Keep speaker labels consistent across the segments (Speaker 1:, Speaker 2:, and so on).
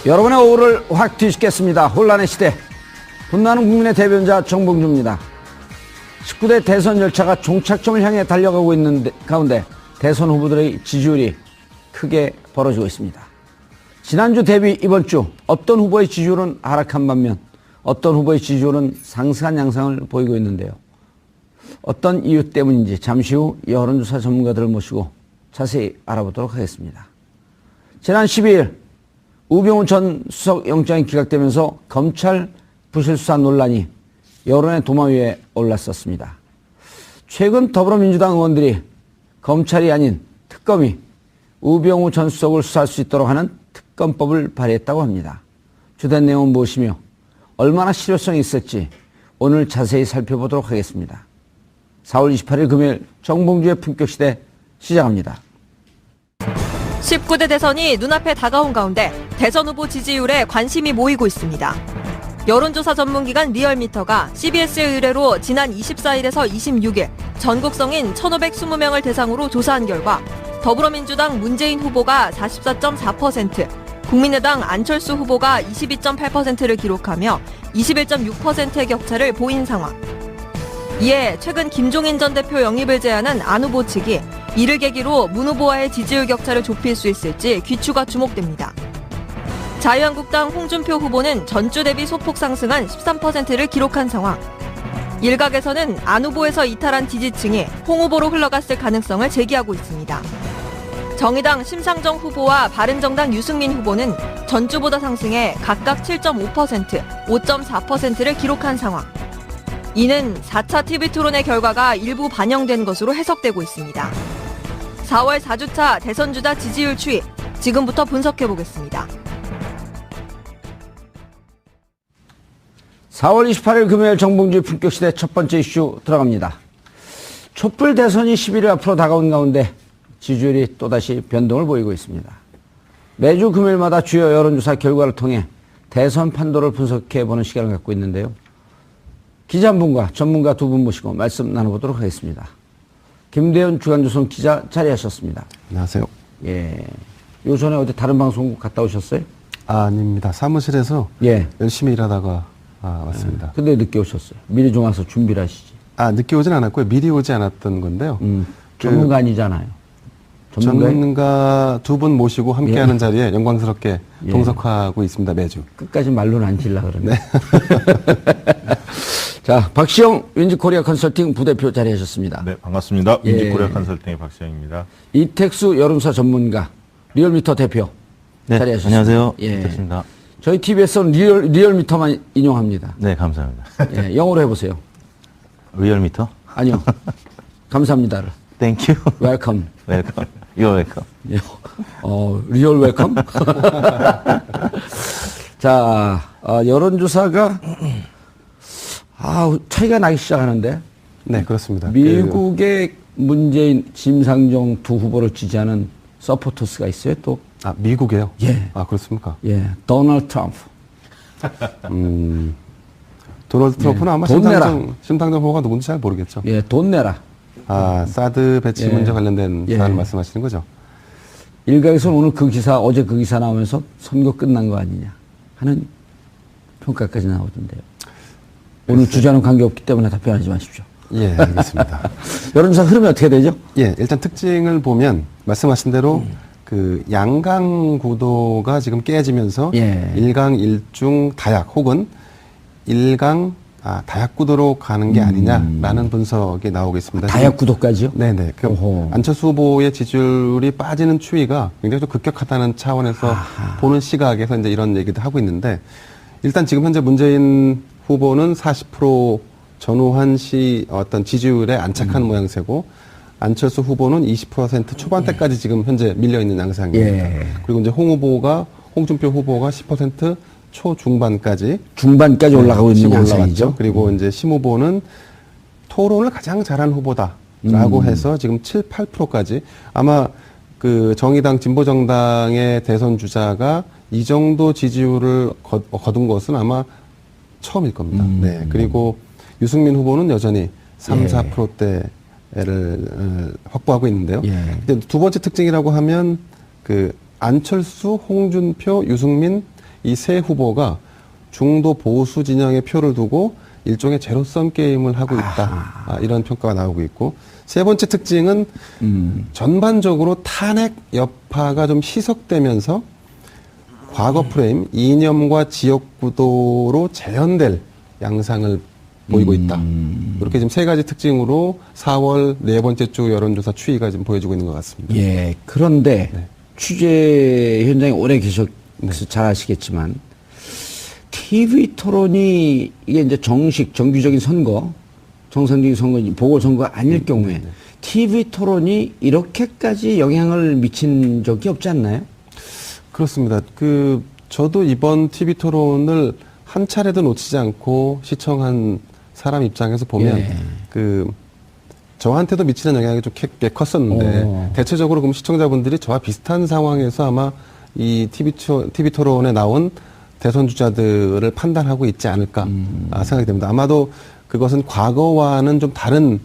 Speaker 1: 여러분의 오후를 확 뒤집겠습니다. 혼란의 시대. 분노하는 국민의 대변자 정봉주입니다. 19대 대선 열차가 종착점을 향해 달려가고 있는 가운데 대선 후보들의 지지율이 크게 벌어지고 있습니다. 지난주 대비 이번 주 어떤 후보의 지지율은 하락한 반면 어떤 후보의 지지율은 상승한 양상을 보이고 있는데요. 어떤 이유 때문인지 잠시 후 여론조사 전문가들을 모시고 자세히 알아보도록 하겠습니다. 지난 12일 우병우 전 수석 영장이 기각되면서 검찰 부실수사 논란이 여론의 도마 위에 올랐었습니다. 최근 더불어민주당 의원들이 검찰이 아닌 특검이 우병우 전 수석을 수사할 수 있도록 하는 특검법을 발의했다고 합니다. 주된 내용은 무엇이며 얼마나 실효성이 있을지 오늘 자세히 살펴보도록 하겠습니다. 4월 28일 금요일 정봉주의 품격시대 시작합니다.
Speaker 2: 19대 대선이 눈앞에 다가온 가운데 대선 후보 지지율에 관심이 모이고 있습니다. 여론조사 전문기관 리얼미터가 CBS의 의뢰로 지난 24일에서 26일 전국 성인 1,520명을 대상으로 조사한 결과 더불어민주당 문재인 후보가 44.4%, 국민의당 안철수 후보가 22.8%를 기록하며 21.6%의 격차를 보인 상황. 이에 최근 김종인 전 대표 영입을 제안한 안 후보 측이 이를 계기로 문 후보와의 지지율 격차를 좁힐 수 있을지 귀추가 주목됩니다. 자유한국당 홍준표 후보는 전주 대비 소폭 상승한 13%를 기록한 상황. 일각에서는 안 후보에서 이탈한 지지층이 홍 후보로 흘러갔을 가능성을 제기하고 있습니다. 정의당 심상정 후보와 바른정당 유승민 후보는 전주보다 상승해 각각 7.5%, 5.4%를 기록한 상황. 이는 4차 TV토론의 결과가 일부 반영된 것으로 해석되고 있습니다. 4월 4주차 대선주자 지지율 추이, 지금부터 분석해보겠습니다.
Speaker 1: 4월 28일 금요일 정봉주의 품격시대 첫 번째 이슈 들어갑니다. 촛불 대선이 11일 앞으로 다가온 가운데 지지율이 또다시 변동을 보이고 있습니다. 매주 금요일마다 주요 여론조사 결과를 통해 대선 판도를 분석해보는 시간을 갖고 있는데요. 기자 한 분과 전문가 두 분 모시고 말씀 나눠보도록 하겠습니다. 김대현 주간조선 기자 자리하셨습니다.
Speaker 3: 안녕하세요.
Speaker 1: 예. 요 전에 어디 다른 방송국 갔다 오셨어요?
Speaker 3: 아닙니다. 사무실에서 열심히 일하다가 왔습니다.
Speaker 1: 근데 늦게 오셨어요. 미리 좀 와서 준비를 하시지.
Speaker 3: 늦게 오진 않았고요. 미리 오지 않았던 건데요.
Speaker 1: 전문가 아니잖아요.
Speaker 3: 전문가 두 분 모시고 함께하는 자리에 영광스럽게 동석하고 있습니다. 매주.
Speaker 1: 끝까지 말로는 안 질라 그러네.
Speaker 3: 네.
Speaker 1: 자, 박시영 윈지코리아 컨설팅 부대표 자리하셨습니다.
Speaker 4: 네, 반갑습니다. 윈지코리아 컨설팅의 박시영입니다.
Speaker 1: 이택수 여론조사 전문가, 리얼미터 대표 자리하셨습니다.
Speaker 4: 안녕하세요.
Speaker 1: 이택수입니다. 저희 TBS는 리얼미터만 인용합니다.
Speaker 4: 네, 감사합니다.
Speaker 1: 영어로 해보세요.
Speaker 4: 리얼미터?
Speaker 1: 아니요. 감사합니다를.
Speaker 4: Thank you.
Speaker 1: 웰컴.
Speaker 4: 웰컴. You're welcome.
Speaker 1: 리얼 웰컴? 자, 여론조사가 차이가 나기 시작하는데.
Speaker 3: 네, 그렇습니다.
Speaker 1: 미국의 문재인, 심상정 두 후보를 지지하는 서포터스가 있어요, 또.
Speaker 3: 미국에요?
Speaker 1: 예.
Speaker 3: 그렇습니까?
Speaker 1: 예, 도널드 트럼프.
Speaker 3: 도널드 트럼프는 아마 심상정 후보가 누군지 잘 모르겠죠.
Speaker 1: 예, 돈 내라.
Speaker 3: 사드 배치 문제 관련된 사안을 말씀하시는 거죠?
Speaker 1: 일각에서는 오늘 어제 그 기사 나오면서 선거 끝난 거 아니냐 하는 평가까지 나오던데요. 오늘 주자는 관계없기 때문에 답변하지 마십시오.
Speaker 3: 예, 알겠습니다.
Speaker 1: 여론조사 흐름이 어떻게 되죠?
Speaker 3: 예, 일단 특징을 보면 말씀하신 대로 그 양강 구도가 지금 깨지면서 일강 일중 다약 혹은 일강 다약 구도로 가는 게 아니냐라는 분석이 나오고 있습니다.
Speaker 1: 다약 구도까지요?
Speaker 3: 네네. 안철수 후보의 지지율이 빠지는 추이가 굉장히 좀 급격하다는 차원에서 보는 시각에서 이제 이런 얘기도 하고 있는데, 일단 지금 현재 문재인 후보는 40% 전후한 시 어떤 지지율에 안착한 모양새고, 안철수 후보는 20% 초반대까지 지금 현재 밀려 있는 양상입니다. 그리고 이제 홍준표 후보가 10% 초중반까지
Speaker 1: 올라가고 있는 양상이죠.
Speaker 3: 그리고 이제 심 후보는 토론을 가장 잘한 후보다라고 해서 지금 7, 8%까지 아마 그 정의당 진보정당의 대선 주자가 이 정도 지지율을 거둔 것은 아마 처음일 겁니다. 네. 그리고 유승민 후보는 여전히 3, 4%대를 확보하고 있는데요. 두 번째 특징이라고 하면 그 안철수, 홍준표, 유승민 이 세 후보가 중도 보수 진영의 표를 두고 일종의 제로섬 게임을 하고 있다. 이런 평가가 나오고 있고, 세 번째 특징은 전반적으로 탄핵 여파가 좀 희석되면서 과거 프레임, 이념과 지역구도로 재현될 양상을 보이고 있다. 이렇게 지금 세 가지 특징으로 4월 네 번째 주 여론조사 추이가 지금 보여주고 있는 것 같습니다.
Speaker 1: 예. 그런데
Speaker 3: 네.
Speaker 1: 취재 현장에 오래 계셔서 잘 아시겠지만 TV 토론이 이게 이제 정규적인 선거, 정상적인 선거, 보궐선거가 아닐 경우에 TV 토론이 이렇게까지 영향을 미친 적이 없지 않나요?
Speaker 3: 그렇습니다. 저도 이번 TV 토론을 한 차례도 놓치지 않고 시청한 사람 입장에서 보면,
Speaker 1: 예.
Speaker 3: 저한테도 미치는 영향이 좀 꽤 컸었는데, 대체적으로 그럼 시청자분들이 저와 비슷한 상황에서 아마 이 TV 토론에 나온 대선 주자들을 판단하고 있지 않을까 생각이 됩니다. 아마도 그것은 과거와는 좀 다른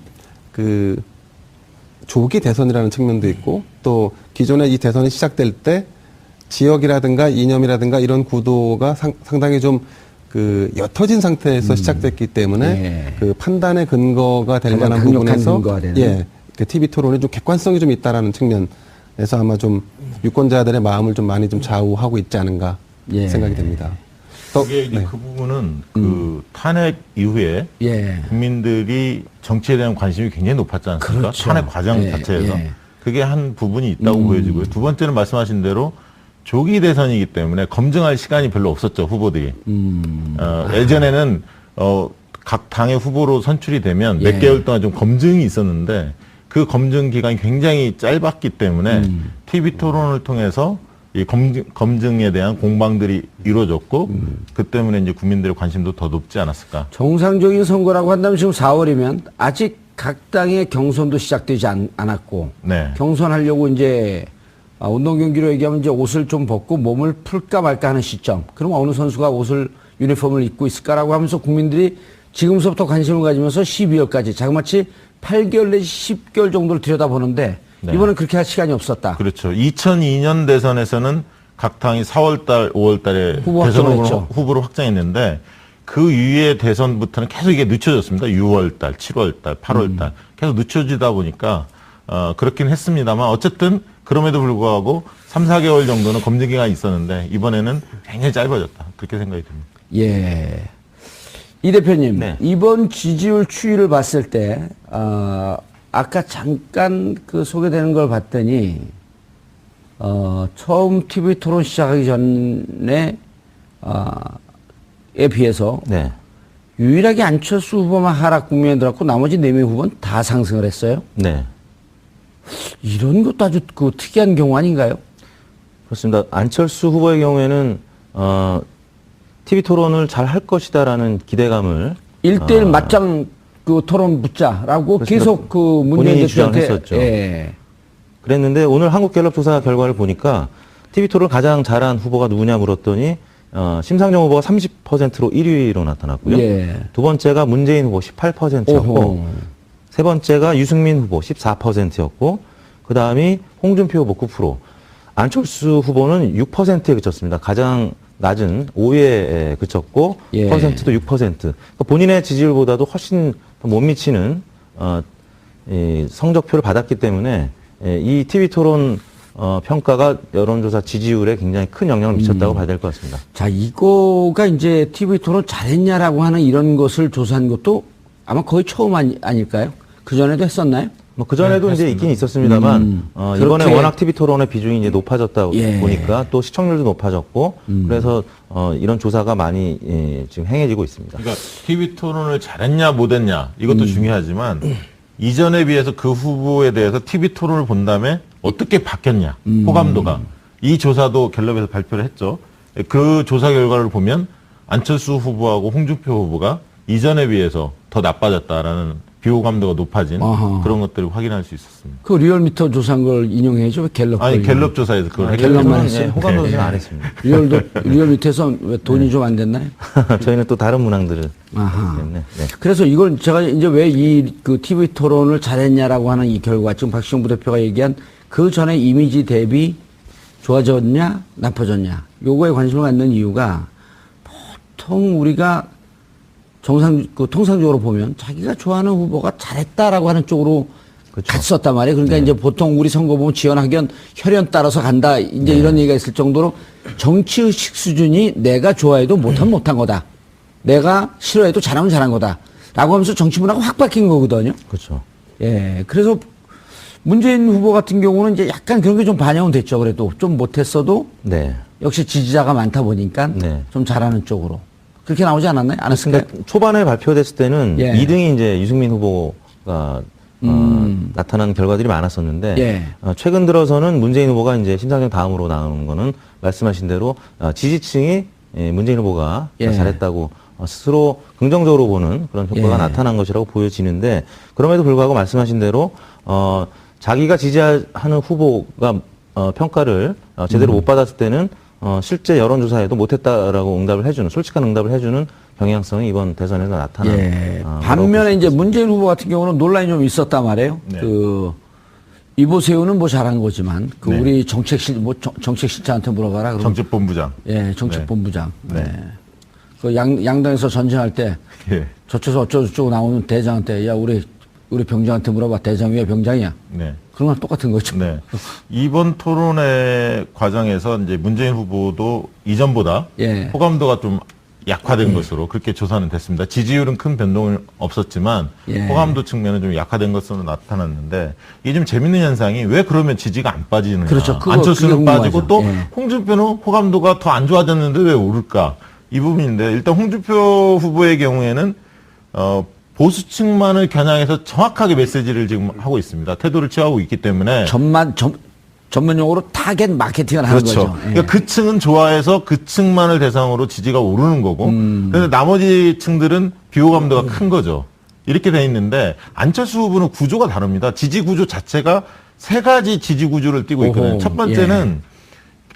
Speaker 3: 조기 대선이라는 측면도 있고, 또 기존에 이 대선이 시작될 때 지역이라든가 이념이라든가 이런 구도가 상당히 좀 옅어진 상태에서 시작됐기 때문에
Speaker 1: 예.
Speaker 3: 판단의 근거가 될
Speaker 1: 가장
Speaker 3: 만한
Speaker 1: 강력한
Speaker 3: 부분에서
Speaker 1: 근거가 되는.
Speaker 3: 예, TV 토론이 좀 객관성이 좀 있다라는 측면에서 아마 좀 유권자들의 마음을 좀 많이 좀 좌우하고 있지 않은가
Speaker 1: 예.
Speaker 3: 생각이 됩니다.
Speaker 4: 그게 이제 그 부분은 탄핵 이후에
Speaker 1: 예.
Speaker 4: 국민들이 정치에 대한 관심이 굉장히 높았지 않습니까?
Speaker 1: 그렇죠.
Speaker 4: 탄핵 과정
Speaker 1: 예,
Speaker 4: 자체에서.
Speaker 1: 예.
Speaker 4: 그게 한 부분이 있다고 보여지고요. 두 번째는 말씀하신 대로 조기 대선이기 때문에 검증할 시간이 별로 없었죠, 후보들이. 예전에는 각 당의 후보로 선출이 되면
Speaker 1: 예.
Speaker 4: 몇 개월 동안 좀 검증이 있었는데 그 검증 기간이 굉장히 짧았기 때문에 TV 토론을 통해서 이 검증에 대한 공방들이 이루어졌고 그 때문에 이제 국민들의 관심도 더 높지 않았을까.
Speaker 1: 정상적인 선거라고 한다면 지금 4월이면 아직 각 당의 경선도 시작되지 않았고
Speaker 4: 네.
Speaker 1: 경선하려고 이제 운동 경기로 얘기하면 이제 옷을 좀 벗고 몸을 풀까 말까 하는 시점. 그럼 어느 선수가 옷을 유니폼을 입고 있을까라고 하면서 국민들이 지금서부터 관심을 가지면서 12월까지 자그마치 8개월 내지 10개월 정도를 들여다보는데
Speaker 4: 네.
Speaker 1: 이번엔 그렇게 할 시간이 없었다.
Speaker 4: 그렇죠. 2002년 대선에서는 각 당이 4월달, 5월달에
Speaker 1: 후보
Speaker 4: 대선
Speaker 1: 확정을 했죠.
Speaker 4: 후보를 확정했는데 그 이후의 대선부터는 계속 이게 늦춰졌습니다. 6월달, 7월달, 8월달 계속 늦춰지다 보니까 그렇긴 했습니다만 어쨌든 그럼에도 불구하고 3, 4개월 정도는 검증 기간이 있었는데 이번에는 굉장히 짧아졌다. 그렇게 생각이 듭니다.
Speaker 1: 예. 이 대표님,
Speaker 4: 네.
Speaker 1: 이번 지지율 추이를 봤을 때, 아까 잠깐 소개되는 걸 봤더니, 처음 TV 토론 시작하기 전에, 에 비해서,
Speaker 4: 네.
Speaker 1: 유일하게 안철수 후보만 하락 국면에 들었고, 나머지 4명 후보는 다 상승을 했어요.
Speaker 4: 네.
Speaker 1: 이런 것도 아주 특이한 경우 아닌가요?
Speaker 5: 그렇습니다. 안철수 후보의 경우에는 TV 토론을 잘 할 것이다라는 기대감을
Speaker 1: 1대1 맞짱 토론 붙자라고
Speaker 5: 그렇습니다.
Speaker 1: 계속 문재인
Speaker 5: 본인이
Speaker 1: 대표한테
Speaker 5: 주장했었죠.
Speaker 1: 예.
Speaker 5: 그랬는데 오늘 한국갤럽 조사 결과를 보니까 TV 토론을 가장 잘한 후보가 누구냐 물었더니 심상정 후보가 30%로 1위로 나타났고요.
Speaker 1: 예.
Speaker 5: 두 번째가 문재인 후보 18%였고
Speaker 1: 오호.
Speaker 5: 세 번째가 유승민 후보 14%였고 그 다음이 홍준표 후보 9%, 안철수 후보는 6%에 그쳤습니다. 가장 낮은 5위에 그쳤고
Speaker 1: 예.
Speaker 5: 퍼센트도 6%. 그러니까 본인의 지지율보다도 훨씬 더 못 미치는 이 성적표를 받았기 때문에 이 TV 토론 평가가 여론조사 지지율에 굉장히 큰 영향을 미쳤다고 봐야 될 것 같습니다.
Speaker 1: 자, 이거가 이제 TV 토론 잘했냐라고 하는 이런 것을 조사한 것도 아마 거의 처음 아닐까요? 그전에도 했었나요?
Speaker 5: 뭐 그전에도 이제 있긴 있었습니다만 이번에
Speaker 1: 그렇게-
Speaker 5: 워낙 TV 토론의 비중이 이제 높아졌다
Speaker 1: 예.
Speaker 5: 보니까 또 시청률도 높아졌고 그래서 이런 조사가 많이 지금 행해지고 있습니다.
Speaker 4: 그러니까 TV 토론을 잘했냐 못했냐 이것도 중요하지만 이전에 비해서 그 후보에 대해서 TV 토론을 본 다음에 어떻게 바뀌었냐 호감도가 이 조사도 갤럽에서 발표를 했죠. 그 조사 결과를 보면 안철수 후보하고 홍준표 후보가 이전에 비해서 더 나빠졌다라는 비호감도가 높아진
Speaker 1: 아하.
Speaker 4: 그런 것들을 확인할 수 있었습니다.
Speaker 1: 그 리얼미터 조사한 걸 인용해야죠. 왜 갤럽
Speaker 4: 아니
Speaker 1: 걸
Speaker 4: 갤럽 조사에서 그걸 했기
Speaker 1: 갤럽만
Speaker 4: 때문에.
Speaker 1: 했어요?
Speaker 5: 호감 조사는 안 했습니다.
Speaker 1: 리얼미터에서 왜 돈이 좀 안 됐나요?
Speaker 5: 저희는 또 다른 문항들을
Speaker 1: 아하.
Speaker 5: 하기 때문에. 네.
Speaker 1: 그래서 이걸 제가 이제 왜 이 TV 토론을 잘했냐라고 하는 이 결과 지금 박시영 부대표가 얘기한 그 전에 이미지 대비 좋아졌냐, 나빠졌냐. 요거에 관심을 갖는 이유가 보통 우리가 통상적으로 보면 자기가 좋아하는 후보가 잘했다라고 하는 쪽으로 갔었단 말이에요. 그러니까 이제 보통 우리 선거 보면 지원학연 혈연 따라서 간다. 이제 이런 얘기가 있을 정도로 정치의식 수준이 내가 좋아해도 못하면 못한 거다. 내가 싫어해도 잘하면 잘한 거다. 라고 하면서 정치 문화가 확 바뀐 거거든요.
Speaker 5: 그렇죠.
Speaker 1: 예. 그래서 문재인 후보 같은 경우는 이제 약간 그런 게 좀 반영은 됐죠. 그래도 좀 못했어도
Speaker 5: 네.
Speaker 1: 역시 지지자가 많다 보니까
Speaker 5: 네.
Speaker 1: 좀 잘하는 쪽으로. 그렇게 나오지 않았나요? 안 했을까요?
Speaker 5: 그러니까 초반에 발표됐을 때는
Speaker 1: 예.
Speaker 5: 2등이 이제 유승민 후보가 나타난 결과들이 많았었는데
Speaker 1: 예.
Speaker 5: 최근 들어서는 문재인 후보가 이제 심상정 다음으로 나오는 거는 말씀하신 대로 지지층이 문재인 후보가
Speaker 1: 예.
Speaker 5: 잘했다고 스스로 긍정적으로 보는 그런 효과가
Speaker 1: 예.
Speaker 5: 나타난 것이라고 보여지는데 그럼에도 불구하고 말씀하신 대로 자기가 지지하는 후보가 평가를 제대로 못 받았을 때는 실제 여론조사에도 못했다라고 응답을 해주는 솔직한 응답을 해주는 경향성이 이번 대선에서 나타난.
Speaker 1: 예. 반면에 이제 문재인 후보 같은 경우는 논란이 좀 있었단 말이에요.
Speaker 4: 네.
Speaker 1: 이보세요는 뭐 잘한 거지만
Speaker 4: 네.
Speaker 1: 우리 정책실장한테 물어봐라. 그럼
Speaker 4: 정책본부장.
Speaker 1: 예, 정책본부장.
Speaker 4: 네.
Speaker 1: 네. 그 양당에서 전쟁할 때
Speaker 4: 예.
Speaker 1: 저쪽에서 어쩌고저쩌고 나오는 대장한테 야 우리 병장한테 물어봐. 대장이 왜 병장이야?
Speaker 4: 네.
Speaker 1: 그런 건 똑같은 거죠.
Speaker 4: 네. 이번 토론회 과정에서 이제 문재인 후보도 이전보다
Speaker 1: 예.
Speaker 4: 호감도가 좀 약화된 것으로 그렇게 조사는 됐습니다. 지지율은 큰 변동은 없었지만
Speaker 1: 예.
Speaker 4: 호감도 측면은 좀 약화된 것으로 나타났는데 이게 좀 재밌는 현상이 왜 그러면 지지가 안 빠지느냐.
Speaker 1: 그렇죠. 그게
Speaker 4: 안철수는
Speaker 1: 궁금하죠.
Speaker 4: 빠지고 또
Speaker 1: 예.
Speaker 4: 홍준표는 호감도가 더 안 좋아졌는데 왜 오를까? 이 부분인데 일단 홍준표 후보의 경우에는 보수층만을 겨냥해서 정확하게 메시지를 지금 하고 있습니다. 태도를 취하고 있기 때문에
Speaker 1: 전문 용어로 타겟 마케팅을 하는
Speaker 4: 그렇죠.
Speaker 1: 거죠. 예.
Speaker 4: 그러니까 그 층은 좋아해서 그 층만을 대상으로 지지가 오르는 거고, 그런데 나머지 층들은 비호감도가 큰 거죠. 이렇게 돼 있는데 안철수 후보는 구조가 다릅니다. 지지 구조 자체가 세 가지 지지 구조를 띠고 있거든요.
Speaker 1: 오호,
Speaker 4: 첫 번째는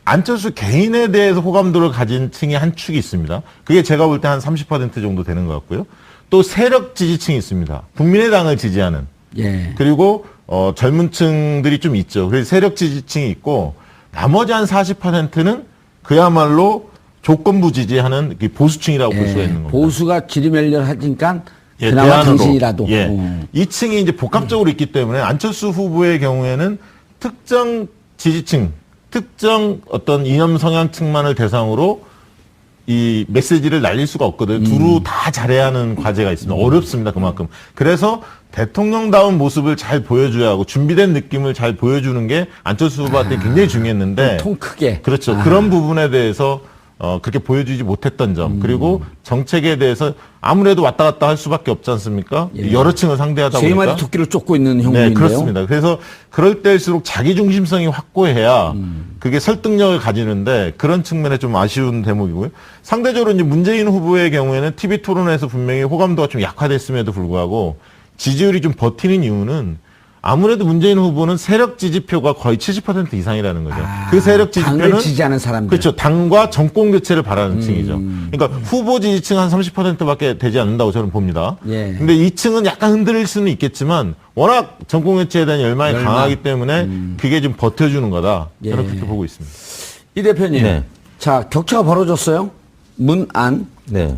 Speaker 4: 안철수 개인에 대해서 호감도를 가진 층이 한 축이 있습니다. 그게 제가 볼 때 한 30% 정도 되는 것 같고요. 또 세력 지지층이 있습니다. 국민의당을 지지하는.
Speaker 1: 예.
Speaker 4: 그리고 젊은 층들이 좀 있죠. 그래서 세력 지지층이 있고 나머지 한 40%는 그야말로 조건부 지지하는 보수층이라고 볼 수가 있는 겁니다.
Speaker 1: 보수가 지리멸렬하니까
Speaker 4: 예,
Speaker 1: 그나마
Speaker 4: 대안으로.
Speaker 1: 당신이라도.
Speaker 4: 예. 이 층이 이제 복합적으로 있기 때문에 안철수 후보의 경우에는 특정 지지층, 특정 어떤 이념 성향층만을 대상으로 이 메시지를 날릴 수가 없거든요. 두루 다 잘해야 하는 과제가 있습니다. 어렵습니다. 그만큼. 그래서 대통령다운 모습을 잘 보여줘야 하고 준비된 느낌을 잘 보여주는 게 안철수 후보한테 굉장히 중요했는데
Speaker 1: 통 크게.
Speaker 4: 그렇죠. 그런 부분에 대해서 그렇게 보여주지 못했던 점 그리고 정책에 대해서 아무래도 왔다 갔다 할 수밖에 없지 않습니까?
Speaker 1: 예.
Speaker 4: 여러 층을 상대하다
Speaker 1: 세
Speaker 4: 보니까
Speaker 1: 마리 토끼를 쫓고 있는
Speaker 4: 네,
Speaker 1: 형국인데요.
Speaker 4: 그렇습니다. 그래서 그럴 때일수록 자기 중심성이 확고해야 그게 설득력을 가지는데 그런 측면에 좀 아쉬운 대목이고요. 상대적으로 이제 문재인 후보의 경우에는 TV 토론에서 분명히 호감도가 좀 약화됐음에도 불구하고 지지율이 좀 버티는 이유는 아무래도 문재인 후보는 세력 지지표가 거의 70% 이상이라는 거죠. 그 세력 지지표는
Speaker 1: 당을 지지하는 사람들.
Speaker 4: 그렇죠. 당과 정권 교체를 바라는 층이죠. 그러니까 후보 지지층 한 30%밖에 되지 않는다고 저는 봅니다.
Speaker 1: 예.
Speaker 4: 근데 이 층은 약간 흔들릴 수는 있겠지만 워낙 정권 교체에 대한 열망이 강하기 때문에 그게 좀 버텨주는 거다. 저는
Speaker 1: 예.
Speaker 4: 그렇게 보고 있습니다.
Speaker 1: 이 대표님.
Speaker 5: 네.
Speaker 1: 자, 격차가 벌어졌어요. 문안.
Speaker 5: 네.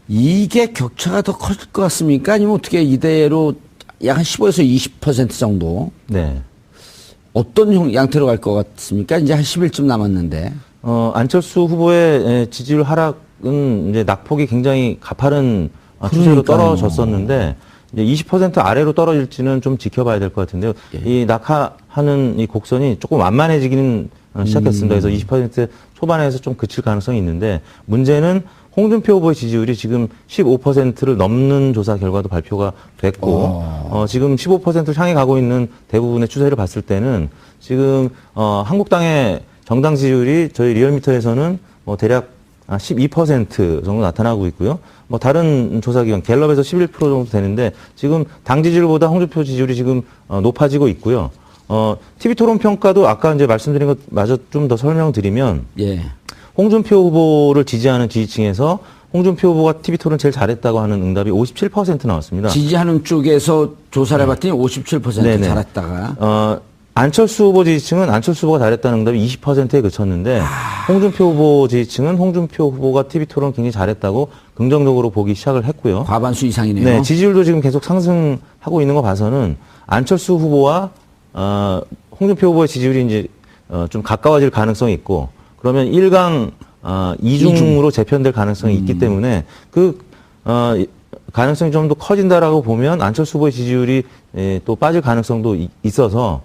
Speaker 1: 이게 격차가 더 커질 것 같습니까? 아니면 어떻게 이대로 약 한 15에서 20% 정도
Speaker 5: 네.
Speaker 1: 어떤 양태로 갈 것 같습니까? 이제 한 10일쯤 남았는데.
Speaker 5: 안철수 후보의 지지율 하락은 이제 낙폭이 굉장히 가파른 추세로
Speaker 1: 그러니까요.
Speaker 5: 떨어졌었는데 이제 20% 아래로 떨어질지는 좀 지켜봐야 될 것 같은데요. 이 낙하하는 이 곡선이 조금 완만해지기는 시작했습니다. 그래서 20% 초반에서 좀 그칠 가능성이 있는데 문제는 홍준표 후보의 지지율이 지금 15%를 넘는 조사 결과도 발표가 됐고 지금 15%를 향해 가고 있는 대부분의 추세를 봤을 때는 지금 한국당의 정당 지지율이 저희 리얼미터에서는 뭐 대략 12% 정도 나타나고 있고요. 뭐 다른 조사기관 갤럽에서 11% 정도 되는데 지금 당 지지율보다 홍준표 지지율이 지금 높아지고 있고요. TV 토론 평가도 아까 이제 말씀드린 것 마저 좀 더 설명드리면
Speaker 1: 예.
Speaker 5: 홍준표 후보를 지지하는 지지층에서 홍준표 후보가 TV 토론 제일 잘했다고 하는 응답이 57% 나왔습니다.
Speaker 1: 지지하는 쪽에서 조사를 해봤더니 57%
Speaker 5: 네네.
Speaker 1: 잘했다가.
Speaker 5: 안철수 후보 지지층은 안철수 후보가 잘했다는 응답이 20%에 그쳤는데 홍준표 후보 지지층은 홍준표 후보가 TV 토론 굉장히 잘했다고 긍정적으로 보기 시작을 했고요.
Speaker 1: 과반수 이상이네요.
Speaker 5: 네, 지지율도 지금 계속 상승하고 있는 거 봐서는 안철수 후보와 홍준표 후보의 지지율이 이제 좀 가까워질 가능성이 있고 그러면 1강 2중으로 재편될 가능성이 있기 때문에 그 가능성이 좀 더 커진다라고 보면 안철수 후보의 지지율이 또 빠질 가능성도 있어서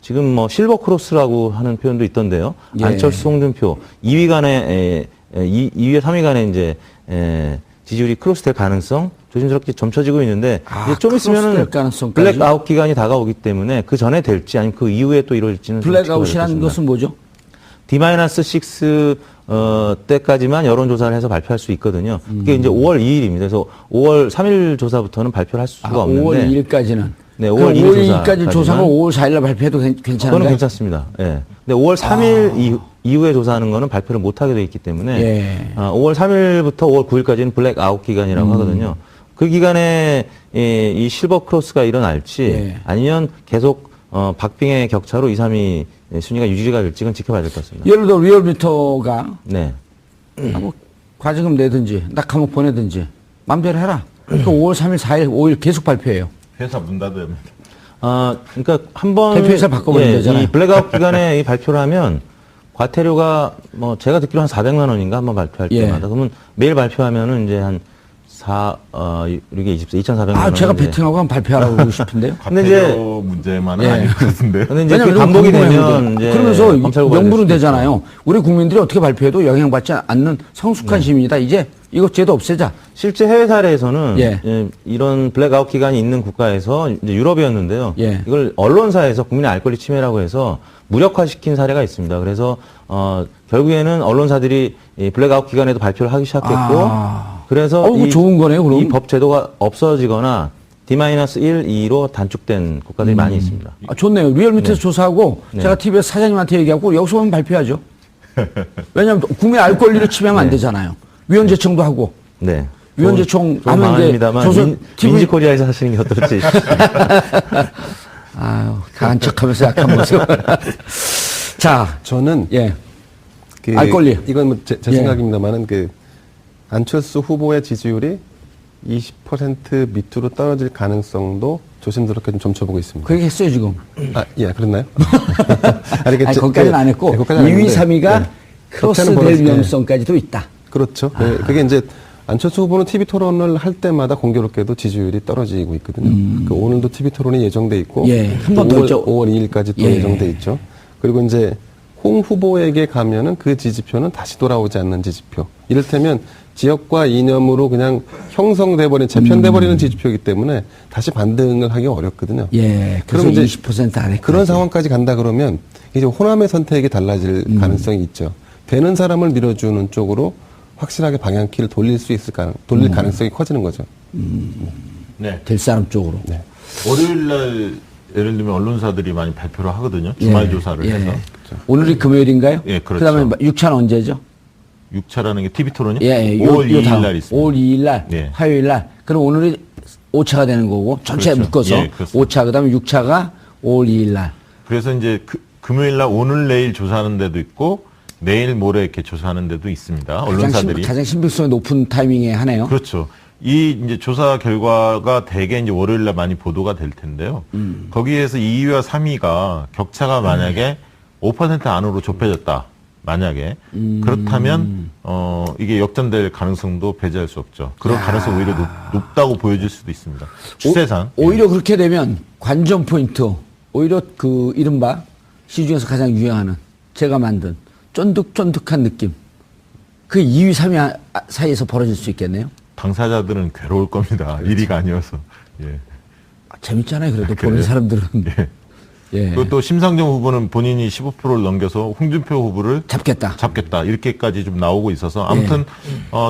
Speaker 5: 지금 뭐 실버 크로스라고 하는 표현도 있던데요.
Speaker 1: 예.
Speaker 5: 안철수, 홍준표 2위 간에 2위와 3위 간에 이제 지지율이 크로스될 가능성 조심스럽게 점쳐지고 있는데 이제 좀 있으면은
Speaker 1: 크로스될 가능성까지?
Speaker 5: 블랙아웃 기간이 다가오기 때문에 그 전에 될지 아니면 그 이후에 또 이루어질지는 좀
Speaker 1: 블랙아웃이라는
Speaker 5: 지켜봐야 될
Speaker 1: 것은 뭐죠?
Speaker 5: D-6 때까지만 여론조사를 해서 발표할 수 있거든요. 그게 이제 5월 2일입니다. 그래서 5월 3일 조사부터는 발표를 할 수가 없는데
Speaker 1: 5월 2일까지는.
Speaker 5: 네,
Speaker 1: 그
Speaker 5: 5월
Speaker 1: 5월
Speaker 5: 2일
Speaker 1: 2일까지 조사를 5월 4일날 발표해도
Speaker 5: 그거는
Speaker 1: 괜찮은가요?
Speaker 5: 괜찮습니다. 예. 근데 5월 3일 이후에 조사하는 거는 발표를 못 하게 돼 있기 때문에
Speaker 1: 예.
Speaker 5: 5월 3일부터 5월 9일까지는 블랙아웃 기간이라고 하거든요. 그 기간에 이 실버 크로스가 일어날지
Speaker 1: 예.
Speaker 5: 아니면 계속 박빙의 격차로 2, 3위 순위가 유지가 될지 는 지켜봐야 될 것 같습니다.
Speaker 1: 예를 들어 리얼미터가
Speaker 5: 네.
Speaker 1: 뭐 과지금 내든지 나 감옥 보내든지 마음대로 해라. 그 5월 3일, 4일, 5일 계속 발표해요.
Speaker 4: 회사 문 닫아야 됩니다.
Speaker 5: 그러니까 한번
Speaker 1: 대표이사를 바꿔버리면 되잖아요.
Speaker 5: 이 블랙아웃 기간에 이 발표를 하면 과태료가 뭐 제가 듣기로 한 400만 원인가 한번 발표할
Speaker 1: 예.
Speaker 5: 때마다 그러면 매일 발표하면은 이제 한 6에 24, 2,400만 원.
Speaker 1: 제가 베팅하고 한번 발표하라고 그러고 싶은데요.
Speaker 5: 근데 이제
Speaker 4: 과태료 문제만은
Speaker 1: 예.
Speaker 4: 아닐 것 같은데요.
Speaker 5: 근데 이제
Speaker 1: 왜냐면
Speaker 5: 그 반복이
Speaker 1: 궁금해요,
Speaker 5: 되면
Speaker 1: 근데.
Speaker 5: 이제
Speaker 1: 그러면서
Speaker 5: 검찰 고발될
Speaker 1: 명분은
Speaker 5: 수도
Speaker 1: 되잖아요. 우리 국민들이 어떻게 발표해도 영향받지 않는 성숙한 시민이다. 이제 이거 제도 없애자.
Speaker 5: 실제 해외 사례에서는
Speaker 1: 예.
Speaker 5: 이런 블랙아웃 기간이 있는 국가에서 이제 유럽이었는데요.
Speaker 1: 예.
Speaker 5: 이걸 언론사에서 국민의 알 권리 침해라고 해서 무력화시킨 사례가 있습니다. 그래서 결국에는 언론사들이 이 블랙아웃 기간에도 발표를 하기 시작했고 그래서
Speaker 1: 그거 좋은 거네요, 그럼.
Speaker 5: 이 법 제도가 없어지거나 D-1, 2로 단축된 국가들이 많이 있습니다.
Speaker 1: 좋네요. 리얼미터에서 조사하고 제가 TV에서 사장님한테 얘기하고 여기서 오면 발표하죠. 왜냐하면 국민 알 권리를 침해하면 안 되잖아요. 위원제청도 하고.
Speaker 5: 네.
Speaker 1: 위원제청
Speaker 5: 좋은
Speaker 1: 하면 이제
Speaker 5: 방안입니다만
Speaker 1: 조선 TV
Speaker 5: 민지코리아에서 하시는 게 어떨지.
Speaker 1: 아유, 강한 척하면서 약한 모습. 자,
Speaker 3: 저는
Speaker 1: 예.
Speaker 3: 그
Speaker 1: 알 권리.
Speaker 3: 이건 뭐 제
Speaker 1: 예.
Speaker 3: 생각입니다만은 그 안철수 후보의 지지율이 20% 밑으로 떨어질 가능성도 조심스럽게 좀 점쳐보고 있습니다.
Speaker 1: 그 얘기 했어요, 지금.
Speaker 3: 예, 그랬나요?
Speaker 1: 아니, 거기까지는 안 했고, 2위, 3위가 크로스 될 위험성까지도 있다.
Speaker 3: 그렇죠. 네, 그게 이제 안철수 후보는 TV 토론을 할 때마다 공교롭게도 지지율이 떨어지고 있거든요. 그 오늘도 TV 토론이 예정돼 있고,
Speaker 1: 예, 한번더 있죠.
Speaker 3: 5월 2일까지 또
Speaker 1: 예.
Speaker 3: 예정돼 있죠. 그리고 이제 홍 후보에게 가면은 그 지지표는 다시 돌아오지 않는 지지표. 이를테면 지역과 이념으로 그냥 형성돼 버린, 재편돼 버리는 지지표이기 때문에 다시 반등을 하기 어렵거든요.
Speaker 1: 예, 그래서
Speaker 3: 그럼 이제
Speaker 1: 20% 안에.
Speaker 3: 그런 상황까지 간다 그러면 이제 호남의 선택이 달라질 가능성이 있죠. 되는 사람을 밀어주는 쪽으로 확실하게 방향키를 돌릴 수 있을 돌릴 가능성이 커지는 거죠.
Speaker 4: 네.
Speaker 1: 될 사람 쪽으로.
Speaker 3: 네.
Speaker 4: 월요일 날 예를 들면 언론사들이 많이 발표를 하거든요. 주말 조사를
Speaker 1: 예.
Speaker 4: 해서.
Speaker 1: 오늘이 금요일인가요?
Speaker 4: 예, 그렇죠.
Speaker 1: 그다음에 6차는 언제죠?
Speaker 4: 6차라는 게 TV 토론이
Speaker 1: 예,
Speaker 4: 5월 2일 날 있습니다.
Speaker 1: 5월 2일 날,
Speaker 4: 예.
Speaker 1: 화요일 날. 그럼 오늘이 5차가 되는 거고, 전체
Speaker 4: 그렇죠.
Speaker 1: 묶어서
Speaker 4: 예, 그렇습니다.
Speaker 1: 5차, 그 다음에 6차가 5월 2일 날.
Speaker 4: 그래서 이제 금요일 날 오늘 내일 조사하는 데도 있고 내일 모레 이렇게 조사하는 데도 있습니다. 언론사들이.
Speaker 1: 가장 신빙성이 높은 타이밍에 하네요.
Speaker 4: 그렇죠. 이 이제 조사 결과가 대개 이제 월요일 날 많이 보도가 될 텐데요. 거기에서 2위와 3위가 격차가 만약에 5% 안으로 좁혀졌다. 만약에 그렇다면 이게 역전될 가능성도 배제할 수 없죠. 그런 가능성 오히려 높다고 보여질 수도 있습니다. 추세상.
Speaker 1: 오히려 그렇게 되면 관전 포인트, 오히려 그 이른바 시중에서 가장 유행하는 제가 만든 쫀득쫀득한 느낌. 그 2위, 3위 사이에서 벌어질 수 있겠네요.
Speaker 4: 당사자들은 괴로울 겁니다. 1위가 아니어서. 예.
Speaker 1: 재밌잖아요. 그래도
Speaker 4: 그래요?
Speaker 1: 보는 사람들은.
Speaker 4: 예.
Speaker 1: 예.
Speaker 4: 그것도 심상정 후보는 본인이 15%를 넘겨서 홍준표 후보를
Speaker 1: 잡겠다.
Speaker 4: 이렇게까지 좀 나오고 있어서 아무튼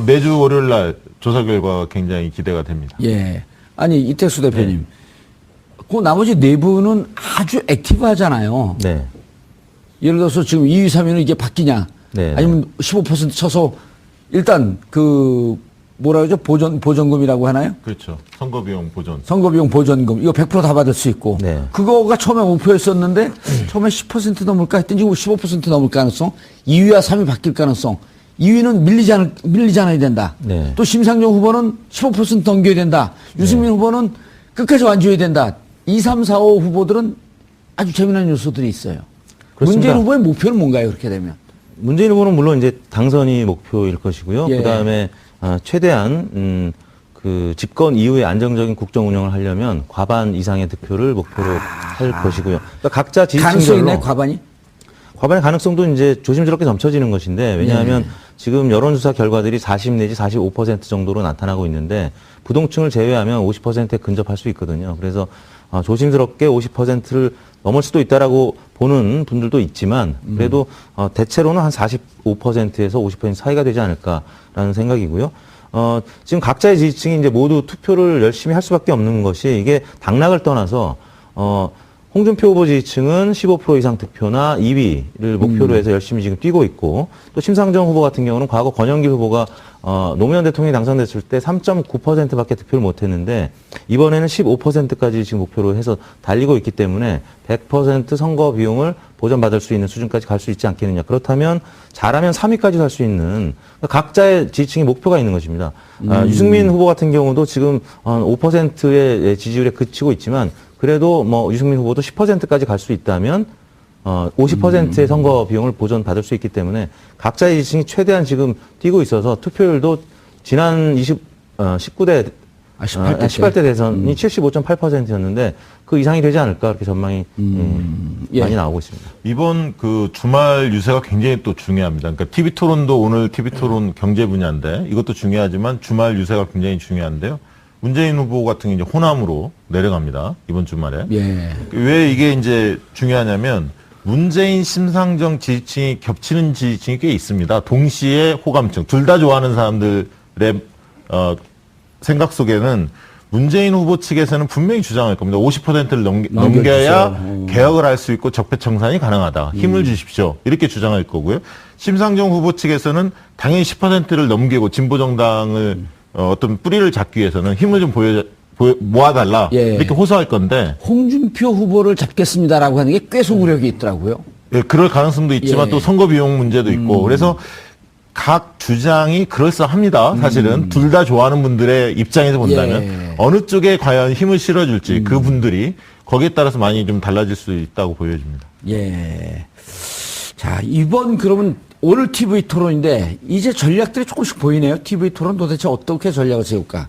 Speaker 4: 내주 월요일 날 조사 결과가 굉장히 기대가 됩니다.
Speaker 1: 예. 아니, 이택수 대표님. 그 나머지 네 분은 아주 액티브 하잖아요.
Speaker 5: 네.
Speaker 1: 예를 들어서 지금 2위, 3위는 이게 바뀌냐.
Speaker 5: 네.
Speaker 1: 아니면 15% 쳐서 일단 그 뭐라 그러죠? 보전금이라고 하나요?
Speaker 4: 그렇죠. 선거 비용 보전.
Speaker 1: 선거비용 보전금. 이거 100% 다 받을 수 있고.
Speaker 5: 네.
Speaker 1: 그거가 처음에 목표였었는데, 처음에 10% 넘을까 했더니 지금 15% 넘을 가능성, 2위와 3위 바뀔 가능성, 2위는 밀리지 않아야 된다.
Speaker 5: 네.
Speaker 1: 또 심상정 후보는 15% 넘겨야 된다. 유승민 후보는 끝까지 완주해야 된다. 2, 3, 4, 5 후보들은 아주 재미난 요소들이 있어요.
Speaker 5: 그렇습니다.
Speaker 1: 문재인 후보의 목표는 뭔가요, 그렇게 되면?
Speaker 5: 문재인 후보는 물론 이제 당선이 목표일 것이고요.
Speaker 1: 예.
Speaker 5: 그다음에 최대한 그 집권 이후에 안정적인 국정 운영을 하려면 과반 이상의 득표를 목표로 할 것이고요. 그러니까 각자
Speaker 1: 가능성이
Speaker 5: 지지층별로
Speaker 1: 있나요, 과반이?
Speaker 5: 과반의 가능성도 이제 조심스럽게 점쳐지는 것인데, 왜냐하면 지금 여론조사 결과들이 40 내지 45% 정도로 나타나고 있는데 부동층을 제외하면 50%에 근접할 수 있거든요. 그래서 조심스럽게 50%를 넘을 수도 있다라고 보는 분들도 있지만, 그래도 대체로는 한 45%에서 50% 사이가 되지 않을까라는 생각이고요. 지금 각자의 지지층이 이제 모두 투표를 열심히 할 수밖에 없는 것이, 이게 당락을 떠나서 홍준표 후보 지지층은 15% 이상 득표나 2위를 목표로 해서 열심히 지금 뛰고 있고, 또 심상정 후보 같은 경우는 과거 권영길 후보가 노무현 대통령이 당선됐을 때 3.9%밖에 득표를 못했는데 이번에는 15%까지 지금 목표로 해서 달리고 있기 때문에 100% 선거 비용을 보전받을 수 있는 수준까지 갈 수 있지 않겠느냐. 그렇다면 잘하면 3위까지 갈 수 있는, 각자의 지지층의 목표가 있는 것입니다. 유승민 후보 같은 경우도 지금 5%의 지지율에 그치고 있지만, 그래도 뭐 유승민 후보도 10%까지 갈 수 있다면 50%의 선거 비용을 보전받을 수 있기 때문에 각자의 지지층이 최대한 지금 뛰고 있어서 투표율도 지난 18대 18대 대선이 75.8%였는데 그 이상이 되지 않을까, 그렇게 전망이 많이 나오고 있습니다.
Speaker 4: 이번 그 주말 유세가 굉장히 또 중요합니다. 그러니까 TV 토론도 오늘 TV 토론 경제 분야인데 이것도 중요하지만 주말 유세가 굉장히 중요한데요. 문재인 후보 같은 경우 이제 호남으로 내려갑니다. 이번 주말에.
Speaker 1: 예.
Speaker 4: 왜 이게 이제 중요하냐면 문재인, 심상정 지지층이 겹치는 지지층이 꽤 있습니다. 동시에 호감층, 둘 다 좋아하는 사람들의 생각 속에는 문재인 후보 측에서는 분명히 주장할 겁니다. 50%를 넘겨야 개혁을 할 수 있고 적폐청산이 가능하다. 힘을 주십시오. 이렇게 주장할 거고요. 심상정 후보 측에서는 당연히 10%를 넘기고 진보정당을 어떤 뿌리를 잡기 위해서는 힘을 좀 모아달라.
Speaker 1: 예.
Speaker 4: 이렇게 호소할 건데.
Speaker 1: 홍준표 후보를 잡겠습니다라고 하는 게 꽤 소구력이 있더라고요.
Speaker 4: 예, 그럴 가능성도 있지만
Speaker 1: 예.
Speaker 4: 또 선거 비용 문제도 있고. 그래서 각 주장이 그럴싸합니다. 사실은 둘 다 좋아하는 분들의 입장에서 본다면
Speaker 1: 예.
Speaker 4: 어느 쪽에 과연 힘을 실어줄지 그 분들이 거기에 따라서 많이 좀 달라질 수 있다고 보여집니다.
Speaker 1: 예. 자, 이번 그러면 오늘 TV 토론인데 이제 전략들이 조금씩 보이네요. TV 토론 도대체 어떻게 전략을 세울까?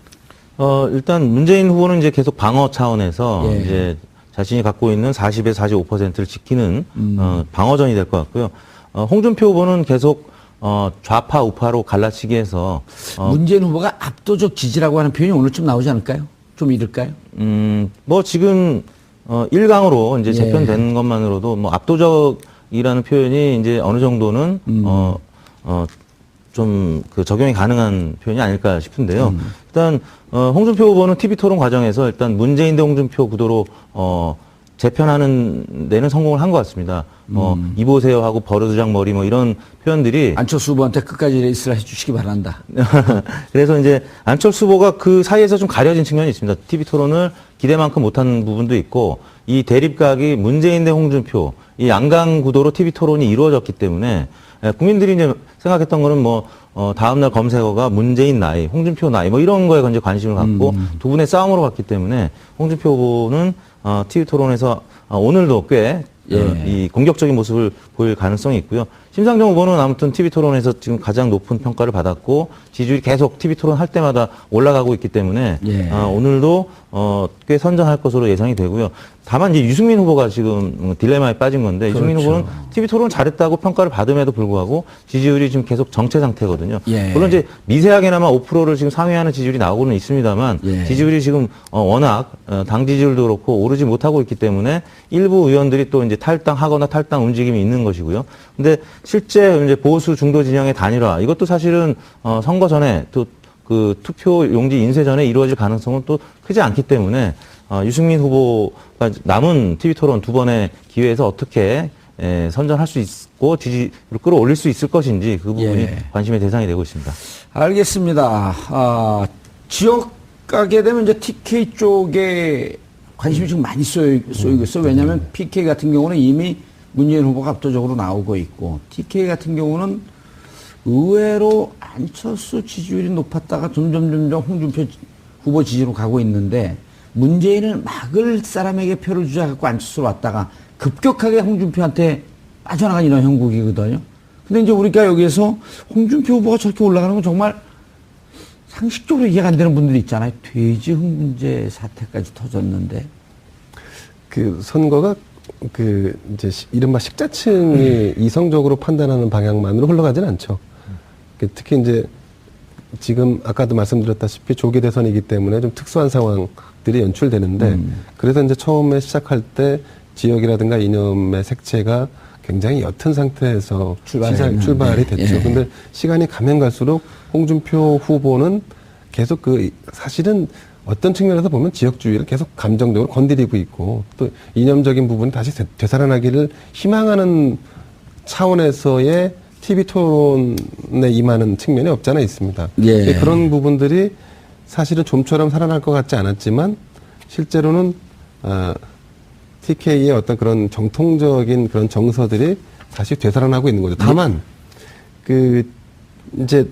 Speaker 5: 일단 문재인 후보는 이제 계속 방어 차원에서
Speaker 1: 예.
Speaker 5: 이제 자신이 갖고 있는 40에서 45%를 지키는 방어전이 될 것 같고요. 홍준표 후보는 계속 좌파 우파로 갈라치기해서
Speaker 1: 문재인 후보가 압도적 지지라고 하는 표현이 오늘쯤 나오지 않을까요? 좀 이를까요?
Speaker 5: 뭐 지금 1강으로 이제
Speaker 1: 예.
Speaker 5: 재편된 것만으로도 뭐 압도적이라는 표현이 이제 어느 정도는 좀 그 적용이 가능한 표현이 아닐까 싶은데요. 일단 홍준표 후보는 TV 토론 과정에서 일단 문재인 대 홍준표 구도로 재편하는 데는 성공을 한 것 같습니다. 이보세요 하고 버르장 머리 뭐 이런 표현들이
Speaker 1: 안철수 후보한테 끝까지 레이스를 해주시기 바란다.
Speaker 5: 그래서 이제 안철수 후보가 그 사이에서 좀 가려진 측면이 있습니다. TV 토론을 기대만큼 못한 부분도 있고, 이 대립각이 문재인 대 홍준표, 이 양강 구도로 TV 토론이 이루어졌기 때문에 국민들이 이제 생각했던 거는 뭐 다음날 검색어가 문재인 나이, 홍준표 나이 뭐 이런 거에 이제 관심을 갖고 두 분의 싸움으로 갔기 때문에 홍준표 후보는 TV 토론에서 오늘도 꽤 이 공격적인 모습을 보일 가능성이 있고요. 심상정 후보는 아무튼 TV 토론에서 지금 가장 높은 평가를 받았고 지지율이 계속 TV 토론 할 때마다 올라가고 있기 때문에 오늘도 꽤 선전할 것으로 예상이 되고요. 다만 이제 유승민 후보가 지금 딜레마에 빠진 건데, 유승민 후보는 TV 토론 잘했다고 평가를 받음에도 불구하고 지지율이 지금 계속 정체 상태거든요. 물론 이제 미세하게나마 5%를 지금 상회하는 지지율이 나오고는 있습니다만 지지율이 지금 워낙 당 지지율도 그렇고 오르지 못하고 있기 때문에 일부 의원들이 또 이제 탈당하거나 탈당 움직임이 있는 것이고요. 근데 실제 이제 보수 중도 진영의 단일화, 이것도 사실은 선거 전에 또 그 투표 용지 인쇄 전에 이루어질 가능성은 또 크지 않기 때문에 유승민 후보가 남은 TV 토론 두 번의 기회에서 어떻게 선전할 수 있고 지지를 끌어올릴 수 있을 것인지 그 부분이 관심의 대상이 되고 있습니다.
Speaker 1: 알겠습니다. 지역 가게 되면 이제 TK 쪽에 관심이 지금 많이 쏘이고 있어요. 왜냐하면 PK 같은 경우는 이미 문재인 후보가 압도적으로 나오고 있고, TK 같은 경우는 의외로 안철수 지지율이 높았다가 점점 홍준표 후보 지지로 가고 있는데, 문재인을 막을 사람에게 표를 주자 갖고 안철수로 왔다가 급격하게 홍준표한테 빠져나간 이런 형국이거든요. 근데 이제 우리가 여기에서 홍준표 후보가 저렇게 올라가는 건 정말 상식적으로 이해가 안 되는 분들이 있잖아요. 돼지 흥분제 사태까지 터졌는데.
Speaker 6: 그 선거가 그 이제 이른바 식자층이 이성적으로 판단하는 방향만으로 흘러가지는 않죠. 특히 이제 지금 아까도 말씀드렸다시피 조기 대선이기 때문에 좀 특수한 상황들이 연출되는데, 그래서 이제 처음에 시작할 때 지역이라든가 이념의 색채가 굉장히 옅은 상태에서 출발이 됐죠.
Speaker 1: 예.
Speaker 6: 근데 시간이 가면 갈수록 홍준표 후보는 계속 사실은 어떤 측면에서 보면 지역주의를 계속 감정적으로 건드리고 있고, 또 이념적인 부분이 다시 되살아나기를 희망하는 차원에서의 TV 토론에 임하는 측면이 없지 않아 있습니다.
Speaker 1: 예.
Speaker 6: 그런 부분들이 사실은 좀처럼 살아날 것 같지 않았지만, 실제로는 TK의 어떤 그런 정통적인 그런 정서들이 다시 되살아나고 있는 거죠. 다만 이제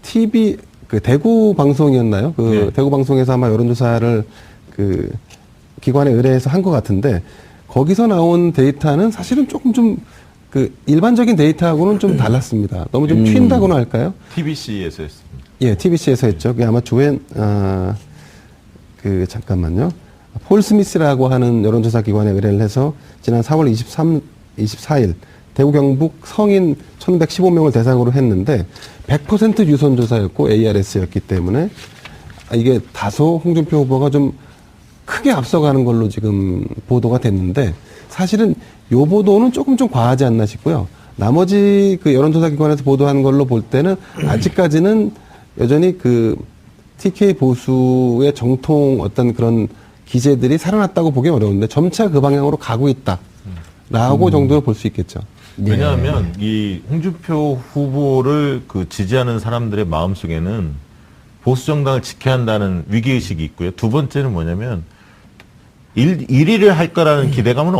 Speaker 6: TV 대구 방송이었나요?
Speaker 4: 네.
Speaker 6: 대구 방송에서 아마 여론조사를 기관에 의뢰해서 한 것 같은데, 거기서 나온 데이터는 사실은 조금 좀 일반적인 데이터하고는 좀 달랐습니다. 너무 좀 튄다고나 할까요?
Speaker 4: TBC에서 했습니다.
Speaker 6: 예, TBC에서 했죠. 그게 아마 잠깐만요. 폴 스미스라고 하는 여론조사 기관에 의뢰를 해서 지난 4월 24일 대구 경북 성인 1115명을 대상으로 했는데 100% 유선조사였고 ARS였기 때문에 이게 다소 홍준표 후보가 좀 크게 앞서가는 걸로 지금 보도가 됐는데, 사실은 요 보도는 조금 좀 과하지 않나 싶고요. 나머지 여론조사 기관에서 보도하는 걸로 볼 때는 아직까지는 여전히 TK 보수의 정통 어떤 그런 기제들이 살아났다고 보기 어려운데 점차 그 방향으로 가고 있다라고 정도로 볼 수 있겠죠.
Speaker 4: 왜냐하면 이 홍준표 후보를 지지하는 사람들의 마음속에는 보수 정당을 지켜야 한다는 위기의식이 있고요. 두 번째는 뭐냐면 1위를 할 거라는 기대감은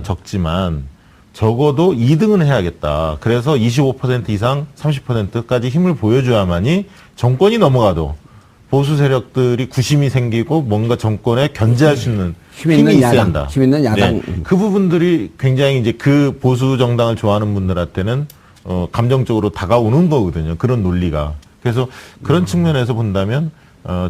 Speaker 4: 적지만 적어도 2등은 해야겠다. 그래서 25% 이상 30%까지 힘을 보여줘야만이 정권이 넘어가도 보수 세력들이 구심이 생기고 뭔가 정권에 견제할 수 있는 힘이 있어야 한다.
Speaker 1: 힘 있는 야당.
Speaker 4: 네. 그 부분들이 굉장히 이제 그 보수 정당을 좋아하는 분들한테는 감정적으로 다가오는 거거든요. 그런 논리가. 그래서 그런 측면에서 본다면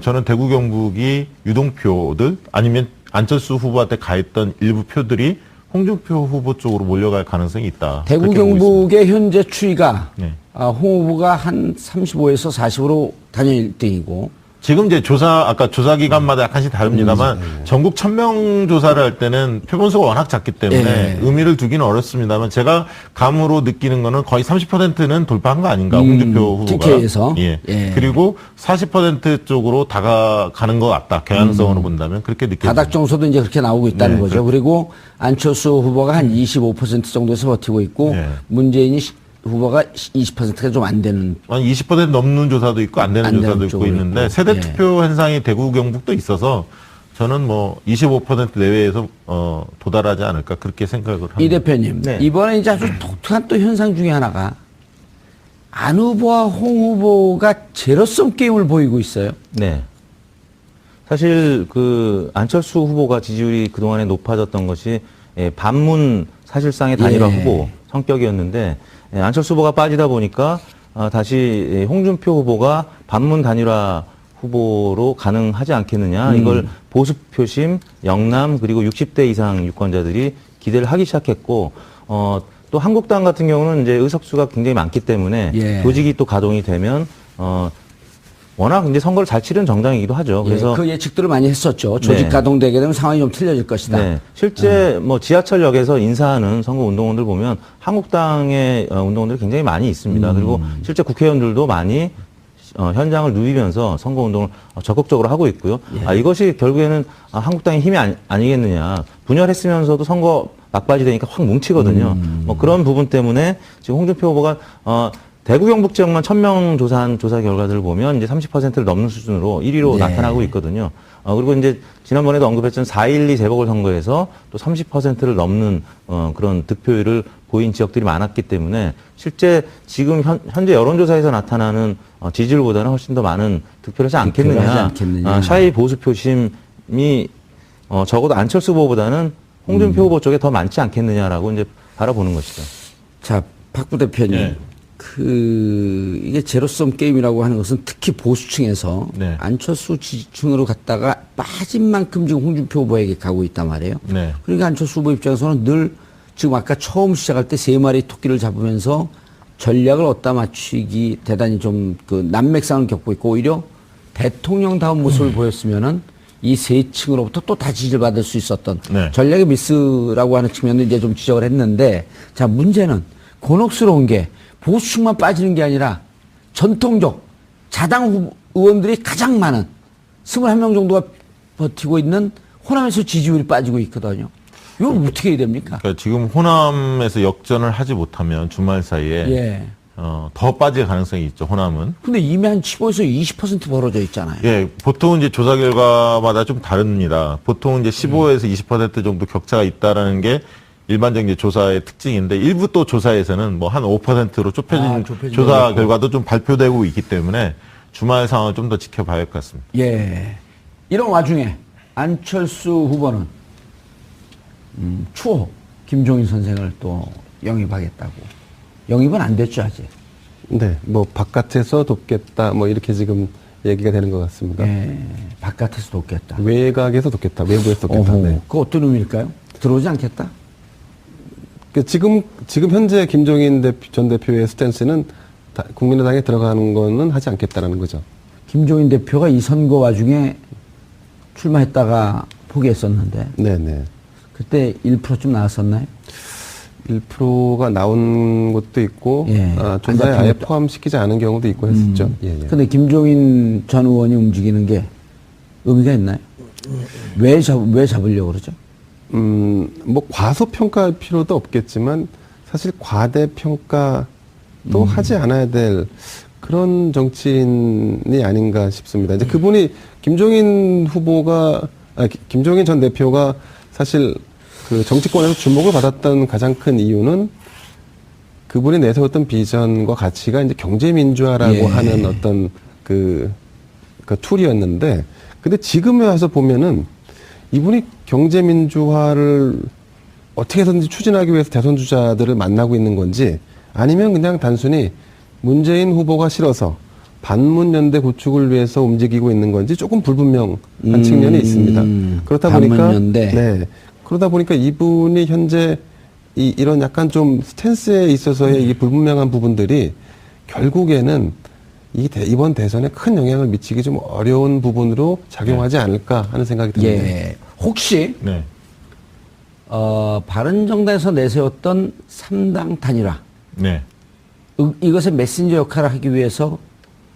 Speaker 4: 저는 대구 경북이 유동표들 아니면 안철수 후보한테 가했던 일부 표들이 홍준표 후보 쪽으로 몰려갈 가능성이 있다.
Speaker 1: 대구
Speaker 4: 그렇게 보고 있습니다.
Speaker 1: 경북의 현재 추이가
Speaker 4: 네.
Speaker 1: 홍 후보가 한 35에서 40으로 단연 1등이고,
Speaker 4: 지금 이제 아까 조사 기간마다 약간씩 다릅니다만, 전국 1000명 조사를 할 때는 표본수가 워낙 작기 때문에 의미를 두기는 어렵습니다만, 제가 감으로 느끼는 거는 거의 30%는 돌파한 거 아닌가, 홍준표 후보가.
Speaker 1: TK에서.
Speaker 4: 예.
Speaker 1: 예.
Speaker 4: 그리고 40% 쪽으로 다가가는 것 같다. 경향성으로 본다면 그렇게 느껴집니다.
Speaker 1: 바닥 정서도 이제 그렇게 나오고 있다는
Speaker 4: 네,
Speaker 1: 거죠. 그리고 안철수 후보가 한 25% 정도에서 버티고 있고,
Speaker 4: 네.
Speaker 1: 문재인이 후보가 20%가 좀 안 되는.
Speaker 4: 한 20% 넘는 조사도 있고 안 되는
Speaker 1: 안 되는
Speaker 4: 조사도 있고
Speaker 1: 쪽으로
Speaker 4: 있는데
Speaker 1: 있고.
Speaker 4: 세대
Speaker 1: 예.
Speaker 4: 투표 현상이 대구 경북도 있어서 저는 25% 내외에서 도달하지 않을까 그렇게 생각을 합니다.
Speaker 1: 이 대표님,
Speaker 5: 네.
Speaker 1: 이번에 이제 아주 독특한 또 현상 중에 하나가 안 후보와 홍 후보가 제로섬 게임을 보이고 있어요.
Speaker 5: 네. 사실 안철수 후보가 지지율이 그동안에 높아졌던 것이 반문 사실상의 단일화
Speaker 1: 예.
Speaker 5: 후보 성격이었는데, 안철수 후보가 빠지다 보니까 다시 홍준표 후보가 반문 단일화 후보로 가능하지 않겠느냐. 이걸 보수 표심, 영남 그리고 60대 이상 유권자들이 기대를 하기 시작했고, 또 한국당 같은 경우는 이제 의석수가 굉장히 많기 때문에
Speaker 1: 예.
Speaker 5: 조직이 또 가동이 되면 워낙 이제 선거를 잘 치른 정당이기도 하죠. 그래서
Speaker 1: 그 예측들을 많이 했었죠. 조직
Speaker 5: 네.
Speaker 1: 가동되게 되면 상황이 좀 틀려질 것이다.
Speaker 5: 네. 실제 지하철역에서 인사하는 선거 운동원들 보면 한국당의 운동원들이 굉장히 많이 있습니다. 그리고 실제 국회의원들도 많이 현장을 누비면서 선거 운동을 적극적으로 하고 있고요.
Speaker 1: 예.
Speaker 5: 이것이 결국에는 한국당의 힘이 아니겠느냐. 분열했으면서도 선거 막바지 되니까 확 뭉치거든요. 그런 부분 때문에 지금 홍준표 후보가 대구 경북 지역만 1000명 조사한 조사 결과들을 보면 이제 30%를 넘는 수준으로 1위로
Speaker 1: 네.
Speaker 5: 나타나고 있거든요. 그리고 이제 지난번에도 언급했던 4.12 재보궐선거에서 또 30%를 넘는 그런 득표율을 보인 지역들이 많았기 때문에 실제 지금 현재 여론조사에서 나타나는 지지율보다는 훨씬 더 많은 득표를 하지
Speaker 1: 득표를 하지
Speaker 5: 않겠느냐.
Speaker 1: 않겠느냐.
Speaker 5: 샤이 보수 표심이 적어도 안철수 후보보다는 홍준표 후보 쪽에 더 많지 않겠느냐라고 이제 바라보는 것이죠.
Speaker 1: 자, 박 부대표님.
Speaker 4: 네.
Speaker 1: 이게 제로섬 게임이라고 하는 것은 특히 보수층에서
Speaker 4: 네.
Speaker 1: 안철수 지지층으로 갔다가 빠진 만큼 지금 홍준표 후보에게 가고 있단 말이에요.
Speaker 4: 네.
Speaker 1: 그러니까 안철수 후보 입장에서는 늘 지금 아까 처음 시작할 때 3마리 토끼를 잡으면서 전략을 얻다 맞추기 대단히 좀 그 난맥상을 겪고 있고 오히려 대통령다운 모습을 보였으면은 이 세 층으로부터 또 다 지지를 받을 수 있었던
Speaker 4: 네.
Speaker 1: 전략의 미스라고 하는 측면도 이제 좀 지적을 했는데 자, 문제는 곤혹스러운 게 보수층만 빠지는 게 아니라 전통적 자당 의원들이 가장 많은 21명 정도가 버티고 있는 호남에서 지지율이 빠지고 있거든요. 이건 어떻게 해야 됩니까?
Speaker 4: 그러니까 지금 호남에서 역전을 하지 못하면 주말 사이에
Speaker 1: 예.
Speaker 4: 더 빠질 가능성이 있죠. 호남은.
Speaker 1: 근데 이미 한 15에서 20% 벌어져 있잖아요.
Speaker 4: 예, 보통은 이제 조사 결과마다 좀 다릅니다. 보통 이제 15에서 20% 정도 격차가 있다라는 게 일반적인 이제 조사의 특징인데 일부 또 조사에서는 뭐 한 5%로 좁혀진
Speaker 1: 좁혀진
Speaker 4: 조사
Speaker 1: 거고.
Speaker 4: 결과도 좀 발표되고 있기 때문에 주말 상황을 좀 더 지켜봐야 할 것 같습니다.
Speaker 1: 예. 이런 와중에 안철수 후보는 추호 김종인 선생을 또 영입하겠다고. 영입은 안 됐죠, 아직.
Speaker 6: 네, 뭐 바깥에서 돕겠다, 뭐 이렇게 지금 얘기가 되는 것 같습니다.
Speaker 1: 예. 바깥에서 돕겠다.
Speaker 6: 외곽에서 돕겠다, 외부에서 돕겠다.
Speaker 1: 어허,
Speaker 6: 네.
Speaker 1: 그거 어떤 의미일까요? 들어오지 않겠다?
Speaker 6: 지금 현재 김종인 전 대표의 스탠스는 국민의당에 들어가는 거는 하지 않겠다라는 거죠.
Speaker 1: 김종인 대표가 이 선거 와중에 출마했다가 포기했었는데
Speaker 6: 네네.
Speaker 1: 그때 1%좀 나왔었나요?
Speaker 6: 1%가 나온 것도 있고,
Speaker 1: 예.
Speaker 6: 조사에
Speaker 1: 아니,
Speaker 6: 아예 포함시키지 않은 경우도 있고 했었죠. 예, 예.
Speaker 1: 근데 김종인 전 의원이 움직이는 게 의미가 있나요? 왜 잡으려고 그러죠?
Speaker 6: 뭐 과소평가할 필요도 없겠지만 사실 과대평가도 하지 않아야 될 그런 정치인이 아닌가 싶습니다. 이제 그분이 김종인 전 대표가 사실 그 정치권에서 주목을 받았던 가장 큰 이유는 그분이 내세웠던 비전과 가치가 이제 경제민주화라고
Speaker 1: 예.
Speaker 6: 하는 어떤 그 툴이었는데, 근데 지금에 와서 보면은 이분이 경제민주화를 어떻게 해서든지 추진하기 위해서 대선 주자들을 만나고 있는 건지, 아니면 그냥 단순히 문재인 후보가 싫어서 반문연대 구축을 위해서 움직이고 있는 건지 조금 불분명한 측면이 있습니다. 그렇다 보니까
Speaker 1: 반문연대.
Speaker 6: 네, 그러다 보니까 이분이 현재 이런 약간 좀 스탠스에 있어서의 이 불분명한 부분들이 결국에는 이번 대선에 큰 영향을 미치기 좀 어려운 부분으로 작용하지 않을까 하는 생각이 듭니다.
Speaker 1: 예. 혹시
Speaker 4: 네.
Speaker 1: 바른정당에서 내세웠던 3당 단일화
Speaker 4: 네.
Speaker 1: 이것의 메신저 역할을 하기 위해서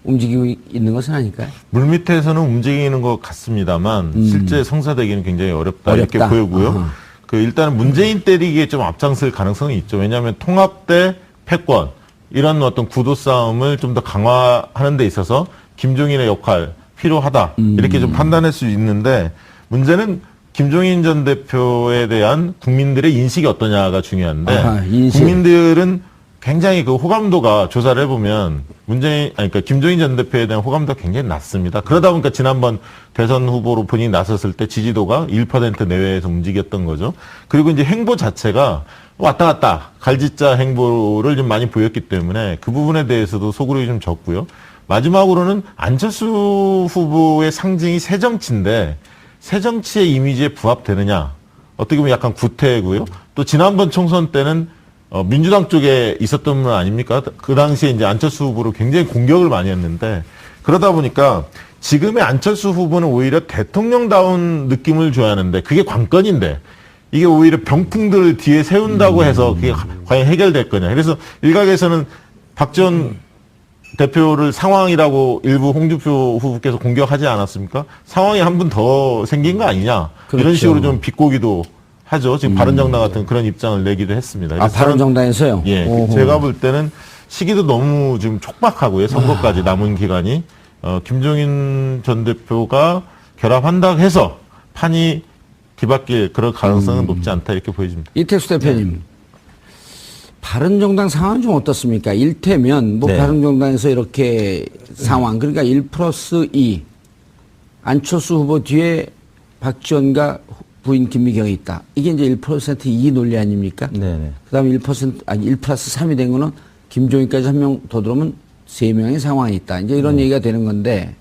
Speaker 1: 움직이고 있는 것은 아닐까요?
Speaker 4: 물밑에서는 움직이는 것 같습니다만 실제 성사되기는 굉장히 어렵다 이렇게
Speaker 1: 어렵다.
Speaker 4: 보이고요.
Speaker 1: 아하.
Speaker 4: 일단은 문재인 때리기에 좀 앞장설 가능성이 있죠. 왜냐하면 통합 대 패권 이런 어떤 구도 싸움을 좀 더 강화하는 데 있어서 김종인의 역할 필요하다 이렇게 좀 판단할 수 있는데, 문제는 김종인 전 대표에 대한 국민들의 인식이 어떠냐가 중요한데,
Speaker 1: 아하, 인식.
Speaker 4: 국민들은 굉장히 그 호감도가 조사를 해보면 그러니까 김종인 전 대표에 대한 호감도가 굉장히 낮습니다. 그러다 보니까 지난번 대선 후보로 본인이 나섰을 때 지지도가 1% 내외에서 움직였던 거죠. 그리고 이제 행보 자체가 왔다 갔다 갈짓자 행보를 좀 많이 보였기 때문에 그 부분에 대해서도 소구력이 좀 적고요. 마지막으로는 안철수 후보의 상징이 새정치인데 새정치의 이미지에 부합되느냐. 어떻게 보면 약간 구태고요. 또 지난번 총선 때는 민주당 쪽에 있었던 분 아닙니까? 그 당시에 이제 안철수 후보를 굉장히 공격을 많이 했는데, 그러다 보니까 지금의 안철수 후보는 오히려 대통령다운 느낌을 줘야 하는데 그게 관건인데 이게 오히려 병풍들을 뒤에 세운다고 해서 그게 과연 해결될 거냐. 그래서 일각에서는 박지원 대표를 상황이라고 일부 홍준표 후보께서 공격하지 않았습니까? 상황이 한 분 더 생긴 거 아니냐.
Speaker 1: 그렇죠.
Speaker 4: 이런 식으로 좀 비꼬기도 하죠. 지금 바른정당 같은 그런 입장을 내기도 했습니다.
Speaker 1: 아,
Speaker 4: 그래서
Speaker 1: 바른정당에서요?
Speaker 4: 예,
Speaker 1: 오호.
Speaker 4: 제가 볼 때는 시기도 너무 지금 촉박하고요. 선거까지 남은 기간이. 김종인 전 대표가 결합한다고 해서 판이 뒤바뀔 그럴 가능성은 높지 않다 이렇게 보여집니다.
Speaker 1: 이택수 대표님, 바른정당 상황은 좀 어떻습니까? 일테면 뭐
Speaker 5: 네.
Speaker 1: 바른정당에서 이렇게 상황, 그러니까 1+2 안철수 후보 뒤에 박지원과 부인 김미경이 있다. 이게 이제 1%이 논리 아닙니까?
Speaker 5: 네네.
Speaker 1: 그다음에 1+3이 된 거는 김종인까지 한 명 더 들어오면 3명의 상황이 있다. 이제 이런 얘기가 되는 건데,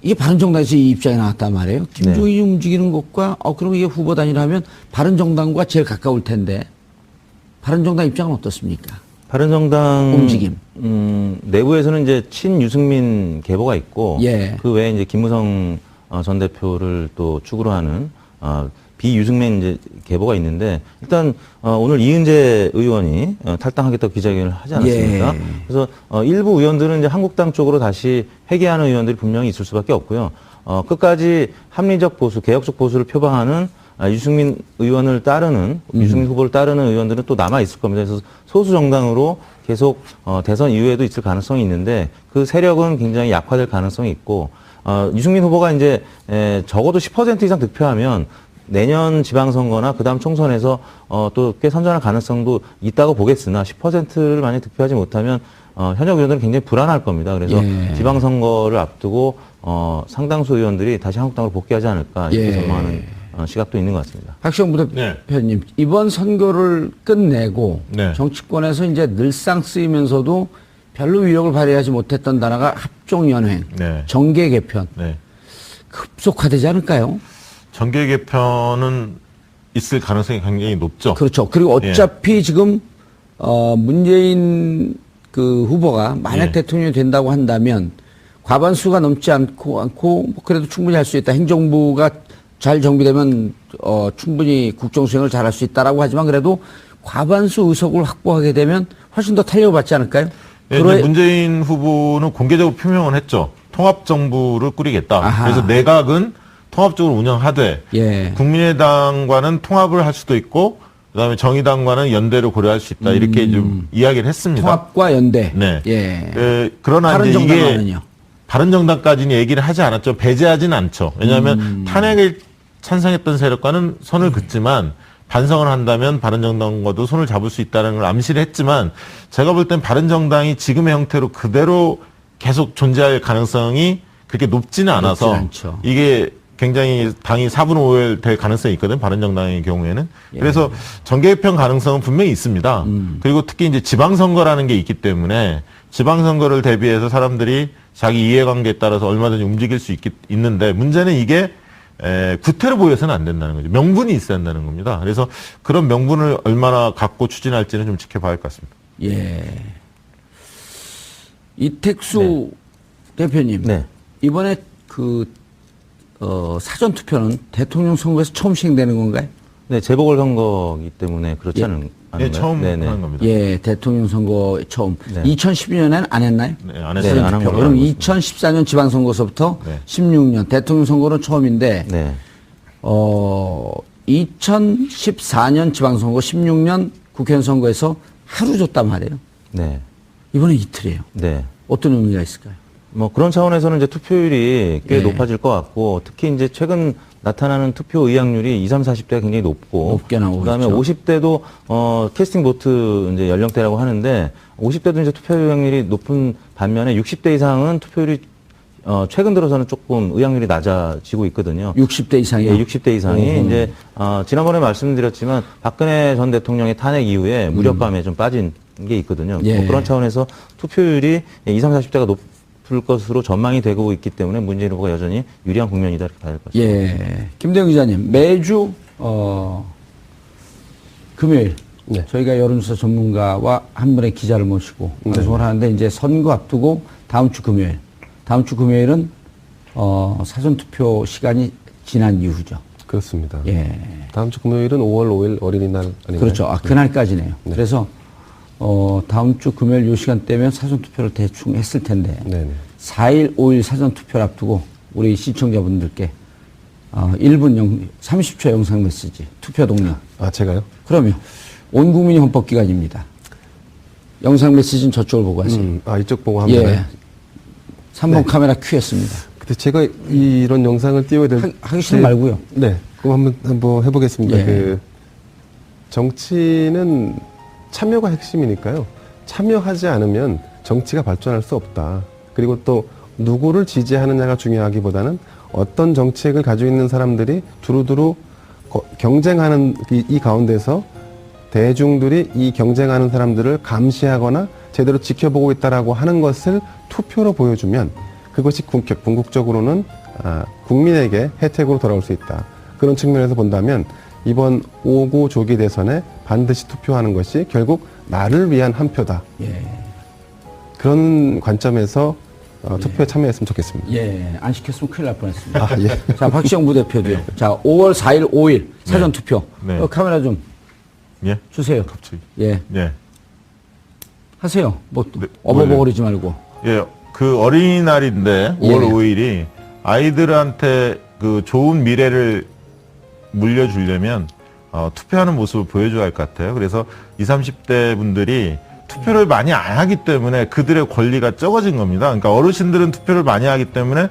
Speaker 1: 이게 바른정당에서 이 입장이 나왔단 말이에요. 김종인이 움직이는 것과, 그럼 이게 후보 단일하면 바른정당과 제일 가까울 텐데, 바른정당 입장은 어떻습니까?
Speaker 5: 바른정당
Speaker 1: 움직임.
Speaker 5: 내부에서는 이제 친유승민 계보가 있고
Speaker 1: 예.
Speaker 5: 그 외에 이제 김무성 전 대표를 또 축으로 하는 비유승민 이제 계보가 있는데 일단 오늘 이은재 의원이 탈당하겠다고 기자회견을 하지 않았습니까?
Speaker 1: 예.
Speaker 5: 그래서 일부 의원들은 이제 한국당 쪽으로 다시 회귀하는 의원들이 분명히 있을 수밖에 없고요. 끝까지 합리적 보수, 개혁적 보수를 표방하는 유승민 의원을 따르는 유승민 후보를 따르는 의원들은 또 남아 있을 겁니다. 그래서 소수 정당으로 계속 대선 이후에도 있을 가능성이 있는데 그 세력은 굉장히 약화될 가능성이 있고 유승민 후보가 이제 적어도 10% 이상 득표하면 내년 지방선거나 그다음 총선에서 또 꽤 선전할 가능성도 있다고 보겠으나 10%를 만약 득표하지 못하면 현역 의원들은 굉장히 불안할 겁니다. 그래서
Speaker 1: 예.
Speaker 5: 지방선거를 앞두고 상당수 의원들이 다시 한국당으로 복귀하지 않을까 이렇게
Speaker 1: 예.
Speaker 5: 전망하는 시각도 있는 것 같습니다.
Speaker 1: 박시영 대표님, 이번 선거를 끝내고
Speaker 4: 네.
Speaker 1: 정치권에서 이제 늘상 쓰이면서도 별로 위력을 발휘하지 못했던 단어가 합종연횡,
Speaker 4: 네.
Speaker 1: 정계 개편,
Speaker 4: 네.
Speaker 1: 급속화되지 않을까요?
Speaker 4: 정계 개편은 있을 가능성이 굉장히 높죠.
Speaker 1: 그렇죠. 그리고 어차피 지금 문재인 그 후보가 만약
Speaker 4: 예.
Speaker 1: 대통령이 된다고 한다면 과반수가 넘지 않고 뭐 그래도 충분히 할 수 있다. 행정부가 잘 정비되면 충분히 국정 수행을 잘할 수 있다라고 하지만 그래도 과반수 의석을 확보하게 되면 훨씬 더 탄력을 받지 않을까요?
Speaker 4: 예, 이제 문재인 후보는 공개적으로 표명을 했죠. 통합정부를 꾸리겠다.
Speaker 1: 아하.
Speaker 4: 그래서 내각은 통합적으으로 운영하되
Speaker 1: 예.
Speaker 4: 국민의당과는 통합을 할 수도 있고 그다음에 정의당과는 연대를 고려할 수 있다. 이렇게 좀 이야기를 했습니다.
Speaker 1: 통합과 연대.
Speaker 4: 네.
Speaker 1: 예.
Speaker 4: 그러나 이제 이게
Speaker 1: 바른정당과는요?
Speaker 4: 바른정당까지는 얘기를 하지 않았죠. 배제하지는 않죠. 왜냐하면 탄핵을 찬성했던 세력과는 선을 긋지만 반성을 한다면 바른정당과도 손을 잡을 수 있다는 걸 암시를 했지만 제가 볼 땐 바른정당이 지금의 형태로 그대로 계속 존재할 가능성이 그렇게 높지는 않아서
Speaker 1: 않죠.
Speaker 4: 이게 굉장히 당이 4분 5일 될 가능성이 있거든. 바른정당의 경우에는.
Speaker 1: 예.
Speaker 4: 그래서 정계 개편 가능성은 분명히 있습니다. 그리고 특히 이제 지방선거라는 게 있기 때문에 지방선거를 대비해서 사람들이 자기 이해관계에 따라서 얼마든지 움직일 수 있는데 문제는 이게 구태로 보여서는 안 된다는 거죠. 명분이 있어야 한다는 겁니다. 그래서 그런 명분을 얼마나 갖고 추진할지는 좀 지켜봐야 할 것 같습니다.
Speaker 1: 예. 이택수 대표님.
Speaker 5: 네.
Speaker 1: 이번에 사전 투표는 대통령 선거에서 처음 시행되는 건가요?
Speaker 5: 네, 재보궐선거이기 때문에 그렇지 않은가요?
Speaker 4: 네, 처음
Speaker 5: 네네.
Speaker 4: 하는 겁니다.
Speaker 1: 예, 대통령 선거 처음.
Speaker 5: 네.
Speaker 1: 2012년에는 안 했나요?
Speaker 4: 네, 안
Speaker 5: 네,
Speaker 4: 했어요.
Speaker 5: 안 한 걸로
Speaker 1: 그럼
Speaker 5: 알고 있습니다.
Speaker 1: 2014년 지방선거서부터
Speaker 4: 네.
Speaker 1: 16년 대통령 선거는 처음인데,
Speaker 5: 네.
Speaker 1: 2014년 지방선거, 16년 국회의원 선거에서 하루 줬단 말이에요.
Speaker 5: 네.
Speaker 1: 이번에 이틀이에요.
Speaker 5: 네.
Speaker 1: 어떤 의미가 있을까요?
Speaker 5: 뭐 그런 차원에서는 이제 투표율이 꽤
Speaker 1: 예.
Speaker 5: 높아질 것 같고 특히 이제 최근 나타나는 투표 의향률이 20, 40대가 굉장히 높고
Speaker 1: 높게 나오고
Speaker 5: 그다음에
Speaker 1: 있죠.
Speaker 5: 50대도 캐스팅 보트 이제 연령대라고 하는데 50대도 이제 투표 의향률이 높은 반면에 60대 이상은 투표율이 최근 들어서는 조금 의향률이 낮아지고 있거든요.
Speaker 1: 60대 이상이요?
Speaker 5: 예, 60대 이상이 이제 지난번에 말씀드렸지만 박근혜 전 대통령의 탄핵 이후에 무력감에 좀 빠진 게 있거든요.
Speaker 1: 예.
Speaker 5: 뭐 그런 차원에서 투표율이 20, 30대가 높을 것으로 전망이 되고 있기 때문에 문재인 후보가 여전히 유리한 국면이다 이렇게 봐야 될 것 같습니다.
Speaker 1: 예. 김대영 기자님, 매주, 금요일.
Speaker 6: 네.
Speaker 1: 저희가 여론조사 전문가와 한 분의 기자를 모시고 방송을 하는데 이제 선거 앞두고 다음 주 금요일은, 사전투표 시간이 지난 이후죠.
Speaker 6: 그렇습니다.
Speaker 1: 예.
Speaker 6: 다음 주 금요일은 5월 5일 어린이날 아닌가요?
Speaker 1: 그렇죠. 그날까지네요. 그래서, 다음 주 금요일 요 시간대면 사전투표를 대충 했을 텐데.
Speaker 6: 네네.
Speaker 1: 4일, 5일 사전투표를 앞두고 우리 시청자분들께 1분 30초 영상 메시지, 투표 동료.
Speaker 6: 아, 제가요?
Speaker 1: 그러면 온 국민이 헌법기관입니다. 영상 메시지는 저쪽을 보고 하세요.
Speaker 6: 이쪽 보고 하면
Speaker 1: 예. 3번 카메라 큐였습니다.
Speaker 6: 근데 제가 이런 영상을 띄워야 될
Speaker 1: 하기 싫으면 말고요.
Speaker 6: 네, 그럼 한번 해보겠습니다.
Speaker 1: 예.
Speaker 6: 그 정치는 참여가 핵심이니까요. 참여하지 않으면 정치가 발전할 수 없다. 그리고 또 누구를 지지하느냐가 중요하기보다는 어떤 정책을 가지고 있는 사람들이 두루두루 경쟁하는 이 가운데서 대중들이 이 경쟁하는 사람들을 감시하거나 제대로 지켜보고 있다라고 하는 것을 투표로 보여주면 그것이 궁극적으로는 국민에게 혜택으로 돌아올 수 있다. 그런 측면에서 본다면 이번 5구 조기 대선에 반드시 투표하는 것이 결국 나를 위한 한 표다.
Speaker 1: 예.
Speaker 6: 그런 관점에서 투표에 참여했으면 좋겠습니다.
Speaker 1: 예. 안 시켰으면 큰일 날 뻔했습니다.
Speaker 6: 아, 예.
Speaker 1: 자, 박시영 부대표도요. 자, 5월 4일, 5일 사전 투표.
Speaker 4: 네.
Speaker 1: 카메라 좀
Speaker 4: 예?
Speaker 1: 주세요.
Speaker 4: 갑자기.
Speaker 1: 예.
Speaker 4: 예.
Speaker 1: 하세요. 뭐
Speaker 4: 네,
Speaker 1: 어버버거리지 말고.
Speaker 4: 예. 그 어린이날인데 5월
Speaker 1: 예.
Speaker 4: 5일이 아이들한테 그 좋은 미래를 물려주려면 투표하는 모습을 보여줘야 할 것 같아요. 그래서 20, 30대 분들이 투표를 많이 안 하기 때문에 그들의 권리가 적어진 겁니다. 그러니까 어르신들은 투표를 많이 하기 때문에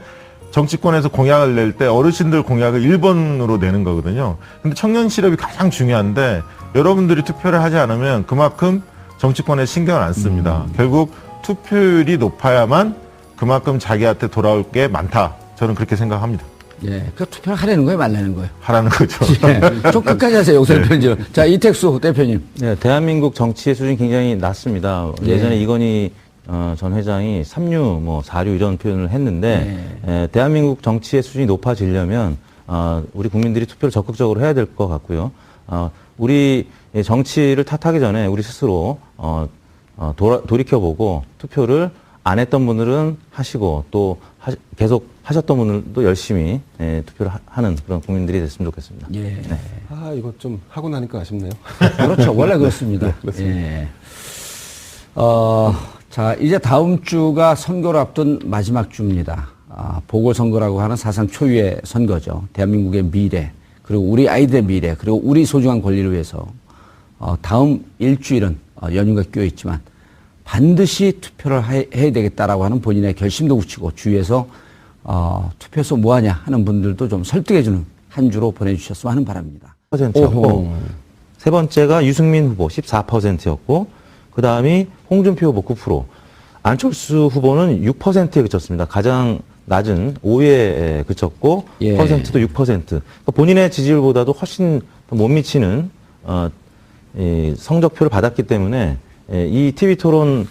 Speaker 4: 정치권에서 공약을 낼 때 어르신들 공약을 1번으로 내는 거거든요. 근데 청년 실업이 가장 중요한데 여러분들이 투표를 하지 않으면 그만큼 정치권에 신경을 안 씁니다. 결국 투표율이 높아야만 그만큼 자기한테 돌아올 게 많다. 저는 그렇게 생각합니다.
Speaker 1: 예. 그 투표를 하라는 거예요, 말라는 거예요?
Speaker 4: 하라는 거죠.
Speaker 1: 예. 좀 끝까지 하세요, 영상 편집. 자, 이택수 대표님.
Speaker 5: 네, 대한민국 정치의 수준이 굉장히 낮습니다. 예전에 이건희 전 회장이 3류, 뭐 4류 이런 표현을 했는데 대한민국 정치의 수준이 높아지려면 우리 국민들이 투표를 적극적으로 해야 될 것 같고요. 우리 정치를 탓하기 전에 우리 스스로 돌이켜보고 투표를 안 했던 분들은 하시고 또 계속 하셨던 분들도 열심히 투표를 하는 그런 국민들이 됐으면 좋겠습니다.
Speaker 1: 예.
Speaker 5: 네.
Speaker 6: 이거 좀 하고 나니까 아쉽네요.
Speaker 1: 그렇죠. 원래 그렇습니다.
Speaker 6: 그렇습니다.
Speaker 1: 예. 자, 이제 다음 주가 선거를 앞둔 마지막 주입니다. 보궐선거라고 하는 사상 초유의 선거죠. 대한민국의 미래, 그리고 우리 아이들의 미래, 그리고 우리 소중한 권리를 위해서 다음 일주일은 연휴가 끼어 있지만 반드시 투표를 해야 되겠다라고 하는 본인의 결심도 굳히고 주위에서 투표해서 뭐하냐 하는 분들도 좀 설득해주는 한 주로 보내주셨으면 하는 바람입니다.
Speaker 5: 10%였고 세 번째가 유승민 후보 14%였고 그 다음이 홍준표 후보 9%, 안철수 후보는 6%에 그쳤습니다. 가장 낮은 5위에 그쳤고
Speaker 1: 예.
Speaker 5: 퍼센트도 6%. 그러니까 본인의 지지율보다도 훨씬 더 못 미치는 이 성적표를 받았기 때문에 이 TV 토론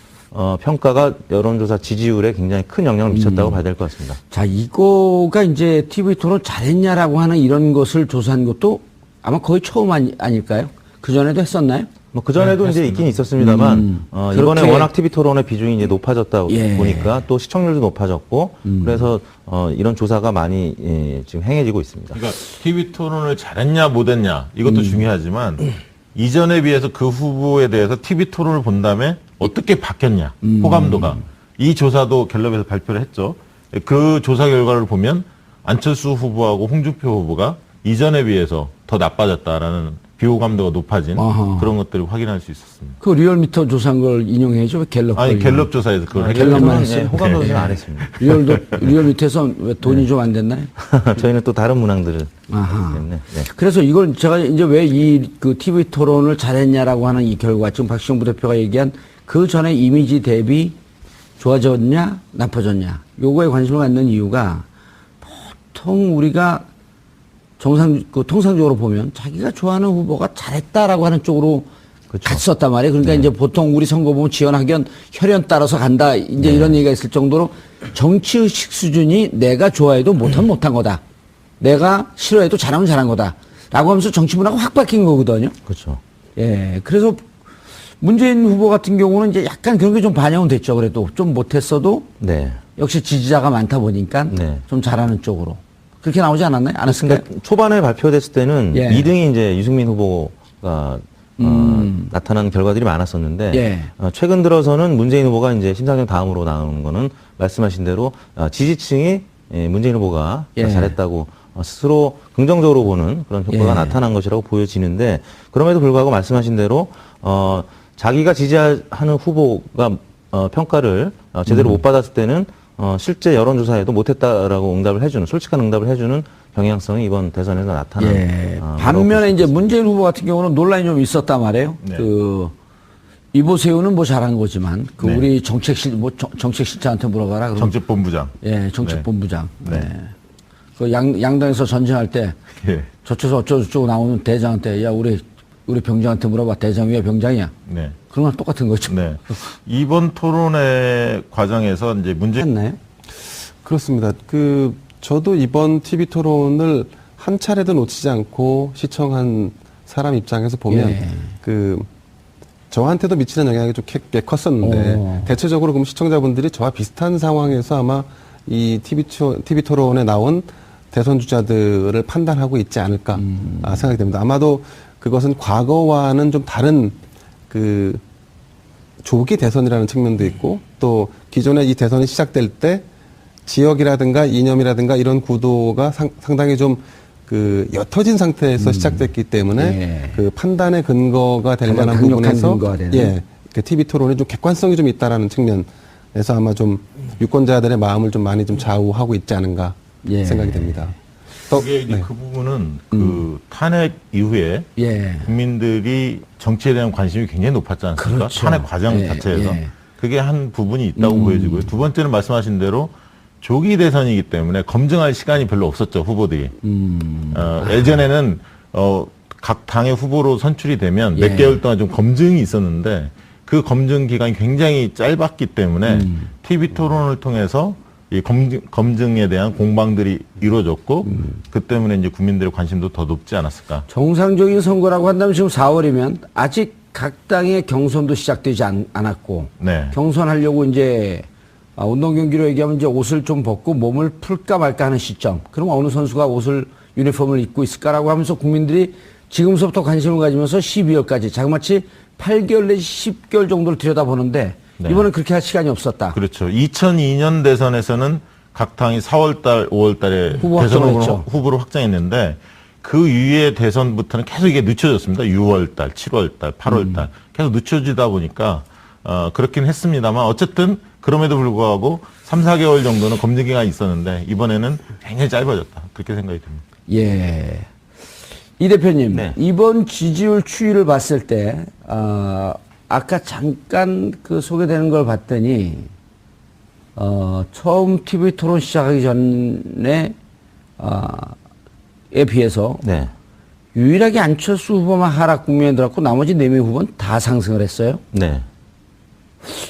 Speaker 5: 평가가 여론조사 지지율에 굉장히 큰 영향을 미쳤다고 봐야 될 것 같습니다.
Speaker 1: 자, 이거가 이제 TV 토론 잘했냐라고 하는 이런 것을 조사한 것도 아마 거의 처음 아닐까요? 그전에도 했었나요?
Speaker 5: 뭐 그전에도 이제 있긴 있었습니다만, 이번에
Speaker 1: 그렇게-
Speaker 5: 워낙 TV 토론의 비중이 이제 높아졌다
Speaker 1: 예.
Speaker 5: 보니까 또 시청률도 높아졌고, 그래서, 이런 조사가 많이, 지금 행해지고 있습니다.
Speaker 4: 그러니까 TV 토론을 잘했냐 못했냐 이것도 중요하지만 이전에 비해서 그 후보에 대해서 TV 토론을 본 다음에 어떻게 바뀌었냐 호감도가 이 조사도 갤럽에서 발표를 했죠. 그 조사 결과를 보면 안철수 후보하고 홍준표 후보가 이전에 비해서 더 나빠졌다라는 비호감도가 높아진
Speaker 1: 아하.
Speaker 4: 그런 것들을 확인할 수 있었습니다.
Speaker 1: 그 리얼미터 조사한 걸 인용해야죠. 왜 갤럽?
Speaker 4: 아니
Speaker 1: 걸
Speaker 4: 갤럽 조사에서 그걸
Speaker 1: 갤럽만
Speaker 4: 했겠죠.
Speaker 1: 했어요?
Speaker 5: 호감도 조사 안 했습니다.
Speaker 1: 리얼미터에서 왜 돈이 좀 안 됐나요?
Speaker 5: 저희는 또 다른 문항들을
Speaker 1: 아하.
Speaker 5: 하기 때문에. 네.
Speaker 1: 그래서 이걸 제가 이제 왜 이 그 TV 토론을 잘했냐라고 하는 이 결과, 지금 박시영 부대표가 얘기한 그 전에 이미지 대비 좋아졌냐, 나빠졌냐, 요거에 관심을 갖는 이유가 보통 우리가 통상적으로 보면 자기가 좋아하는 후보가 잘했다라고 하는 쪽으로 갔었단 말이에요. 그러니까 이제 보통 우리 선거 보면 지원 학연 혈연 따라서 간다. 이제 이런 얘기가 있을 정도로 정치의식 수준이 내가 좋아해도 못하면 못한 거다. 내가 싫어해도 잘하면 잘한 거다. 라고 하면서 정치 문화가 확 바뀐 거거든요.
Speaker 5: 그렇죠.
Speaker 1: 예. 그래서 문재인 후보 같은 경우는 이제 약간 그런 게 좀 반영은 됐죠. 그래도 좀 못했어도
Speaker 5: 네.
Speaker 1: 역시 지지자가 많다 보니까
Speaker 5: 네.
Speaker 1: 좀 잘하는 쪽으로. 그렇게 나오지 않았나요? 안 했을까요?
Speaker 5: 그러니까 초반에 발표됐을 때는
Speaker 1: 예.
Speaker 5: 2등이 이제 유승민 후보가 나타난 결과들이 많았었는데
Speaker 1: 예.
Speaker 5: 최근 들어서는 문재인 후보가 이제 심상정 다음으로 나오는 거는 말씀하신 대로 지지층이 문재인 후보가
Speaker 1: 예.
Speaker 5: 잘했다고 스스로 긍정적으로 보는 그런 효과가
Speaker 1: 예.
Speaker 5: 나타난 것이라고 보여지는데 그럼에도 불구하고 말씀하신 대로 자기가 지지하는 후보가 평가를 제대로 못 받았을 때는 실제 여론조사에도 못했다라고 응답을 해주는, 솔직한 응답을 해주는 경향성이 이번 대선에서 나타난.
Speaker 1: 예. 반면에 이제 문재인 후보 같은 경우는 논란이 좀 있었단 말이에요.
Speaker 4: 네.
Speaker 1: 이보세요는 뭐 잘한 거지만
Speaker 4: 네.
Speaker 1: 우리 정책실장한테 물어봐라. 그럼
Speaker 4: 정책본부장.
Speaker 1: 예, 정책본부장.
Speaker 4: 네.
Speaker 1: 네. 그 양당에서 전쟁할 때
Speaker 4: 예.
Speaker 1: 저쪽에서 어쩌고저쩌고 나오는 대장한테 야 우리 병장한테 물어봐. 대장 왜 병장이야?
Speaker 4: 네.
Speaker 1: 그런 건 똑같은 거죠.
Speaker 4: 네. 이번 토론회 과정에서 이제
Speaker 1: 했나요?
Speaker 6: 그렇습니다. 저도 이번 TV 토론을 한 차례도 놓치지 않고 시청한 사람 입장에서 보면
Speaker 1: 예.
Speaker 6: 저한테도 미치는 영향이 좀 꽤 컸었는데 대체적으로 그럼 시청자분들이 저와 비슷한 상황에서 아마 이 TV 토론에 나온 대선 주자들을 판단하고 있지 않을까 생각이 됩니다. 아마도 그것은 과거와는 좀 다른 조기 대선이라는 측면도 있고 또 기존에 이 대선이 시작될 때 지역이라든가 이념이라든가 이런 구도가 상당히 좀 옅어진 상태에서 시작됐기 때문에
Speaker 1: 예.
Speaker 6: 판단의 근거가 될
Speaker 1: 가장
Speaker 6: 만한
Speaker 1: 강력한
Speaker 6: 부분에서
Speaker 1: 근거가 되는.
Speaker 6: 예, TV 토론에 좀 객관성이 좀 있다라는 측면에서 아마 좀 유권자들의 마음을 좀 많이 좀 좌우하고 있지 않은가
Speaker 1: 예.
Speaker 6: 생각이 됩니다.
Speaker 4: 그게 이제 그 부분은 그 탄핵 이후에
Speaker 1: 예.
Speaker 4: 국민들이 정치에 대한 관심이 굉장히 높았지 않습니까?
Speaker 1: 그렇죠.
Speaker 4: 탄핵 과정
Speaker 1: 예,
Speaker 4: 자체에서.
Speaker 1: 예.
Speaker 4: 그게 한 부분이 있다고 보여지고요. 두 번째는 말씀하신 대로 조기 대선이기 때문에 검증할 시간이 별로 없었죠, 후보들이. 예전에는 각 당의 후보로 선출이 되면
Speaker 1: 예.
Speaker 4: 몇 개월 동안 좀 검증이 있었는데 그 검증 기간이 굉장히 짧았기 때문에 TV 토론을 통해서 이 검증에 대한 공방들이 이루어졌고 그 때문에 이제 국민들의 관심도 더 높지 않았을까.
Speaker 1: 정상적인 선거라고 한다면 지금 4월이면 아직 각 당의 경선도 시작되지 않았고
Speaker 4: 네.
Speaker 1: 경선하려고 이제 운동 경기로 얘기하면 이제 옷을 좀 벗고 몸을 풀까 말까 하는 시점. 그럼 어느 선수가 옷을 유니폼을 입고 있을까라고 하면서 국민들이 지금서부터 관심을 가지면서 12월까지 자그마치 8개월 내지 10개월 정도를 들여다보는데
Speaker 4: 네.
Speaker 1: 이번엔 그렇게 할 시간이 없었다.
Speaker 4: 그렇죠. 2002년 대선에서는 각 당이 4월달, 5월달에
Speaker 1: 후보
Speaker 4: 대선
Speaker 1: 확정을 했죠.
Speaker 4: 후보를 확정했는데 그 이후의 대선부터는 계속 이게 늦춰졌습니다. 6월달, 7월달, 8월달 계속 늦춰지다 보니까 그렇긴 했습니다만 어쨌든 그럼에도 불구하고 3, 4개월 정도는 검증 기간이 있었는데 이번에는 굉장히 짧아졌다. 그렇게 생각이 듭니다.
Speaker 1: 예. 이 대표님,
Speaker 5: 네.
Speaker 1: 이번 지지율 추이를 봤을 때, 아까 잠깐 소개되는 걸 봤더니, 처음 TV 토론 시작하기 전에, 에 비해서,
Speaker 5: 네.
Speaker 1: 유일하게 안철수 후보만 하락 국면에 들었고, 나머지 4명 후보는 다 상승을 했어요.
Speaker 5: 네.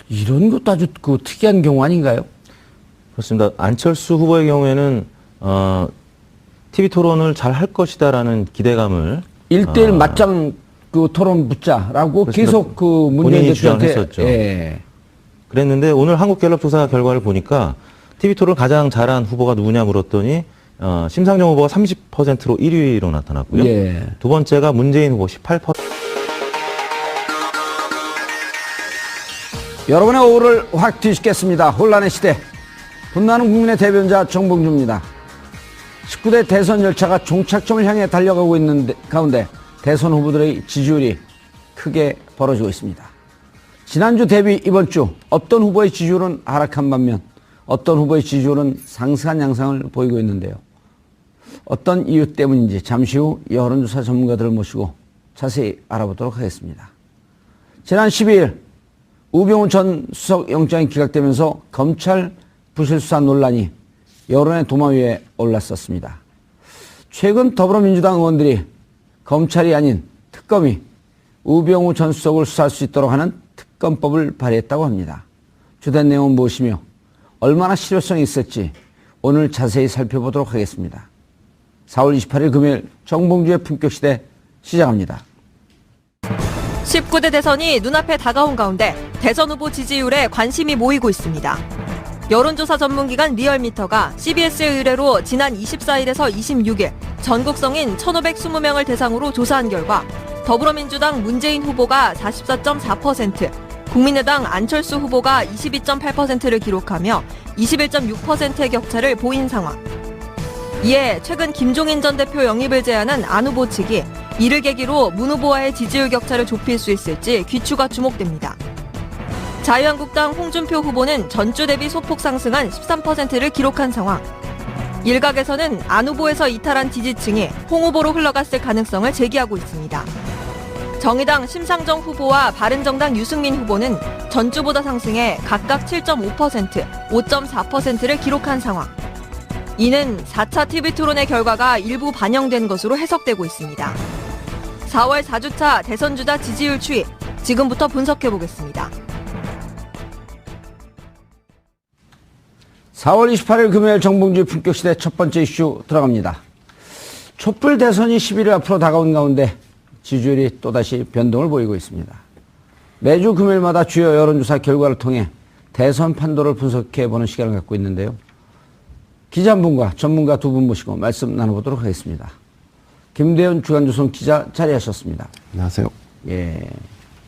Speaker 1: 이런 것도 아주 특이한 경우 아닌가요?
Speaker 5: 그렇습니다. 안철수 후보의 경우에는 TV 토론을 잘 할 것이다라는 기대감을
Speaker 1: 1대1 맞짱 토론 붙자라고
Speaker 5: 그렇습니다.
Speaker 1: 계속 문재인
Speaker 5: 본인이
Speaker 1: 대표한테
Speaker 5: 주장했었죠.
Speaker 1: 예.
Speaker 5: 그랬는데 오늘 한국갤럽 조사 결과를 보니까 TV 토론을 가장 잘한 후보가 누구냐 물었더니 심상정 후보가 30%로 1위로 나타났고요.
Speaker 1: 예.
Speaker 5: 두 번째가 문재인 후보 18%.
Speaker 1: 여러분의 오후를 확 뒤집겠습니다. 혼란의 시대. 분나는 국민의 대변자 정봉주입니다. 19대 대선 열차가 종착점을 향해 달려가고 있는 가운데 대선 후보들의 지지율이 크게 벌어지고 있습니다. 지난주 대비 이번 주 어떤 후보의 지지율은 하락한 반면 어떤 후보의 지지율은 상승한 양상을 보이고 있는데요. 어떤 이유 때문인지 잠시 후 여론조사 전문가들을 모시고 자세히 알아보도록 하겠습니다. 지난 12일 우병우 전 수석 영장이 기각되면서 검찰 부실 수사 논란이 여론의 도마 위에 올랐었습니다. 최근 더불어민주당 의원들이 검찰이 아닌 특검이 우병우 전 수석을 수사할 수 있도록 하는 특검법을 발의했다고 합니다. 주된 내용은 무엇이며 얼마나 실효성이 있을지 오늘 자세히 살펴보도록 하겠습니다. 4월 28일 금요일 정봉주의 품격시대 시작합니다.
Speaker 2: 19대 대선이 눈앞에 다가온 가운데 대선 후보 지지율에 관심이 모이고 있습니다. 여론조사 전문기관 리얼미터가 CBS의 의뢰로 지난 24일에서 26일 전국 성인 1,520명을 대상으로 조사한 결과 더불어민주당 문재인 후보가 44.4%, 국민의당 안철수 후보가 22.8%를 기록하며 21.6%의 격차를 보인 상황. 이에 최근 김종인 전 대표 영입을 제안한 안 후보 측이 이를 계기로 문 후보와의 지지율 격차를 좁힐 수 있을지 귀추가 주목됩니다. 자유한국당 홍준표 후보는 전주 대비 소폭 상승한 13%를 기록한 상황. 일각에서는 안 후보에서 이탈한 지지층이 홍 후보로 흘러갔을 가능성을 제기하고 있습니다. 정의당 심상정 후보와 바른정당 유승민 후보는 전주보다 상승해 각각 7.5%, 5.4%를 기록한 상황. 이는 4차 TV토론의 결과가 일부 반영된 것으로 해석되고 있습니다. 4월 4주차 대선주자 지지율 추이, 지금부터 분석해보겠습니다.
Speaker 1: 4월 28일 금요일 정봉주의 품격시대 첫 번째 이슈 들어갑니다. 촛불 대선이 11일 앞으로 다가온 가운데 지지율이 또다시 변동을 보이고 있습니다. 매주 금요일마다 주요 여론조사 결과를 통해 대선 판도를 분석해보는 시간을 갖고 있는데요. 기자 한 분과 전문가 두 분 모시고 말씀 나눠보도록 하겠습니다. 김대현 주간조선 기자 자리하셨습니다.
Speaker 6: 안녕하세요.
Speaker 1: 예.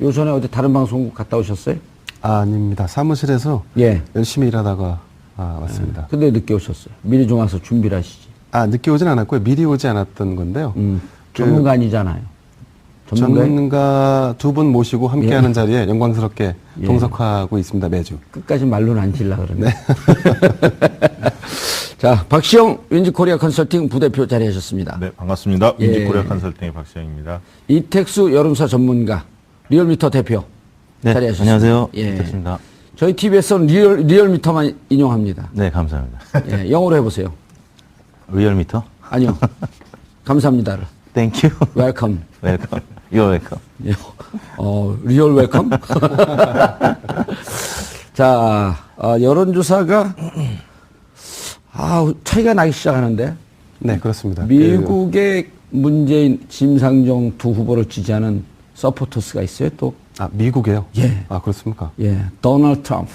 Speaker 1: 요 전에 어디 다른 방송국 갔다 오셨어요?
Speaker 6: 아닙니다. 사무실에서
Speaker 1: 예.
Speaker 6: 열심히 일하다가 왔습니다.
Speaker 1: 근데 늦게 오셨어요. 미리 좀 와서 준비를 하시지.
Speaker 6: 늦게 오진 않았고요. 미리 오지 않았던 건데요.
Speaker 1: 전문가 아니잖아요.
Speaker 6: 전문가 두 분 모시고 함께하는
Speaker 1: 예.
Speaker 6: 자리에 영광스럽게
Speaker 1: 예.
Speaker 6: 동석하고 있습니다. 매주.
Speaker 1: 끝까지 말로는 안 질라 그러네. 자, 박시영 윈지코리아 컨설팅 부대표 자리하셨습니다.
Speaker 4: 네, 반갑습니다.
Speaker 1: 예.
Speaker 4: 윈지코리아 컨설팅의 박시영입니다.
Speaker 1: 이택수 여론조사 전문가, 리얼미터 대표
Speaker 5: 네,
Speaker 1: 자리하셨습니다.
Speaker 5: 안녕하세요.
Speaker 1: 예.
Speaker 5: 됐습니다.
Speaker 1: 저희 TBS는 리얼미터만 인용합니다.
Speaker 5: 네, 감사합니다.
Speaker 1: 예, 영어로 해보세요.
Speaker 5: 리얼미터?
Speaker 1: 아니요. 감사합니다를.
Speaker 5: Thank you.
Speaker 1: 웰컴.
Speaker 5: 웰컴. You're welcome.
Speaker 1: 예. 리얼 웰컴? 자, 여론조사가, 차이가 나기 시작하는데.
Speaker 6: 네, 그렇습니다.
Speaker 1: 미국의 문재인, 심상정 두 후보를 지지하는 서포터스가 있어요, 또.
Speaker 6: 미국에요?
Speaker 1: 예.
Speaker 6: 그렇습니까?
Speaker 1: 예, 도널드 트럼프.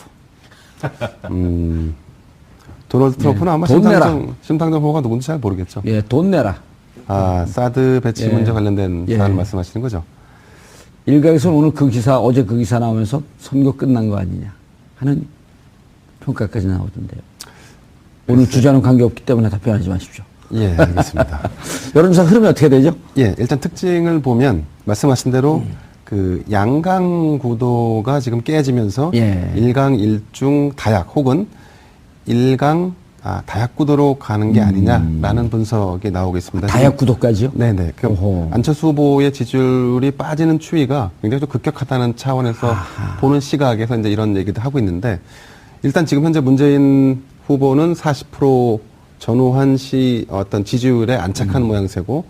Speaker 6: 도널드 트럼프는
Speaker 1: 예,
Speaker 6: 아마
Speaker 1: 돈 내라.
Speaker 6: 심상정 후보가 누군지 잘 모르겠죠.
Speaker 1: 예, 돈 내라.
Speaker 6: 사드 배치
Speaker 1: 예.
Speaker 6: 문제 관련된
Speaker 1: 예.
Speaker 6: 사안을 말씀하시는 거죠?
Speaker 1: 일각에서는 오늘 어제 그 기사 나오면서 선거 끝난 거 아니냐 하는 평가까지 나오던데요. 오늘 주제와는 관계없기 때문에 답변하지 마십시오.
Speaker 6: 예, 알겠습니다.
Speaker 1: 여론조사 흐름이 어떻게 되죠?
Speaker 6: 예, 일단 특징을 보면 말씀하신 대로 그 양강 구도가 지금 깨지면서
Speaker 1: 예.
Speaker 6: 일강 일중 다약 혹은 일강 다약 구도로 가는 게 아니냐라는 분석이 나오고 있습니다.
Speaker 1: 다약 구도까지요?
Speaker 6: 네네.
Speaker 1: 오호.
Speaker 6: 안철수 후보의 지지율이 빠지는 추이가 굉장히 좀 급격하다는 차원에서 보는 시각에서 이제 이런 얘기도 하고 있는데 일단 지금 현재 문재인 후보는 40% 전후한 시 어떤 지지율에 안착한 모양새고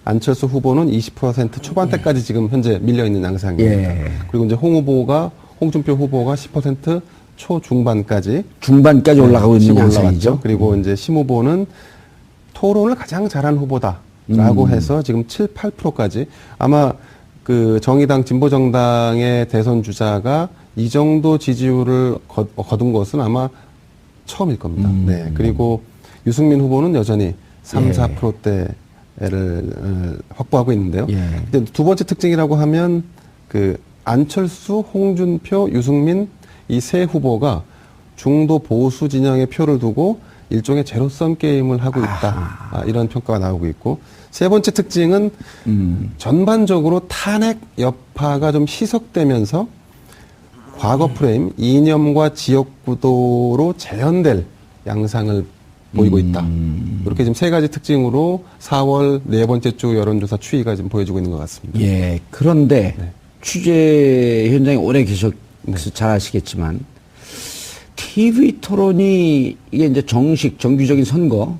Speaker 6: 안철수 후보는 20% 초반대까지 지금 현재 밀려 있는 양상입니다.
Speaker 1: 예.
Speaker 6: 그리고 이제 홍준표 후보가 10% 초중반까지
Speaker 1: 중반까지 올라가고 있는
Speaker 6: 치고
Speaker 1: 양상이죠.
Speaker 6: 올라갔죠. 그리고 이제 심 후보는 토론을 가장 잘한 후보다라고 해서 지금 7, 8%까지 아마 그 정의당 진보정당의 대선 주자가 이 정도 지지율을 거둔 것은 아마 처음일 겁니다. 네. 그리고 유승민 후보는 여전히 3,
Speaker 1: 예.
Speaker 6: 4%대를 확보하고 있는데요.
Speaker 1: 예.
Speaker 6: 이제 두 번째 특징이라고 하면 그 안철수, 홍준표, 유승민 이 세 후보가 중도 보수 진영의 표를 두고 일종의 제로섬 게임을 하고 있다. 이런 평가가 나오고 있고 세 번째 특징은 전반적으로 탄핵 여파가 좀 희석되면서 과거 프레임, 이념과 지역 구도로 재현될 양상을 보이고 있다. 이렇게 지금 세 가지 특징으로 4월 네 번째 주 여론조사 추이가 지금 보여주고 있는 것 같습니다.
Speaker 1: 예. 그런데
Speaker 6: 네.
Speaker 1: 취재 현장에 오래 계셔서 잘 아시겠지만 TV 토론이 이게 이제 정규적인 선거,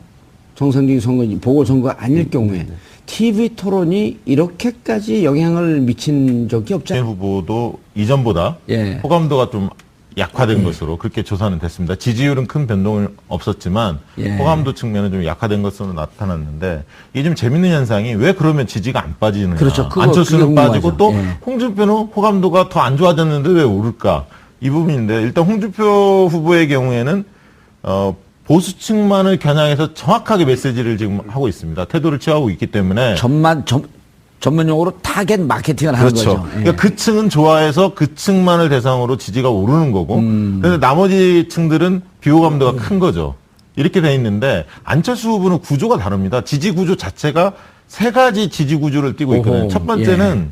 Speaker 1: 정상적인 선거, 보궐선거가 아닐 경우에 TV 토론이 이렇게까지 영향을 미친 적이
Speaker 4: 문재인
Speaker 1: 없잖아요.
Speaker 4: 후보도 이전보다
Speaker 1: 예.
Speaker 4: 호감도가 좀 약화된 것으로 그렇게 조사는 됐습니다. 지지율은 큰 변동은 없었지만
Speaker 1: 예.
Speaker 4: 호감도 측면은 좀 약화된 것으로 나타났는데 이게 좀 재밌는 현상이 왜 그러면 지지가 안 빠지느냐.
Speaker 1: 그렇죠. 그게
Speaker 4: 안철수는 빠지고
Speaker 1: 궁금하죠.
Speaker 4: 또
Speaker 1: 예.
Speaker 4: 홍준표는 호감도가 더 안 좋아졌는데 왜 오를까. 이 부분인데 일단 홍준표 후보의 경우에는 보수층만을 겨냥해서 정확하게 메시지를 지금 하고 있습니다. 태도를 취하고 있기 때문에
Speaker 1: 전문 용어로 타겟 마케팅을 하는
Speaker 4: 그렇죠.
Speaker 1: 거죠. 예.
Speaker 4: 그러니까 그 층은 좋아해서 그 층만을 대상으로 지지가 오르는 거고, 그런데 나머지 층들은 비호감도가 큰 거죠. 이렇게 돼 있는데 안철수 후보는 구조가 다릅니다. 지지 구조 자체가 세 가지 지지 구조를 띠고 있거든요.
Speaker 1: 오호,
Speaker 4: 첫 번째는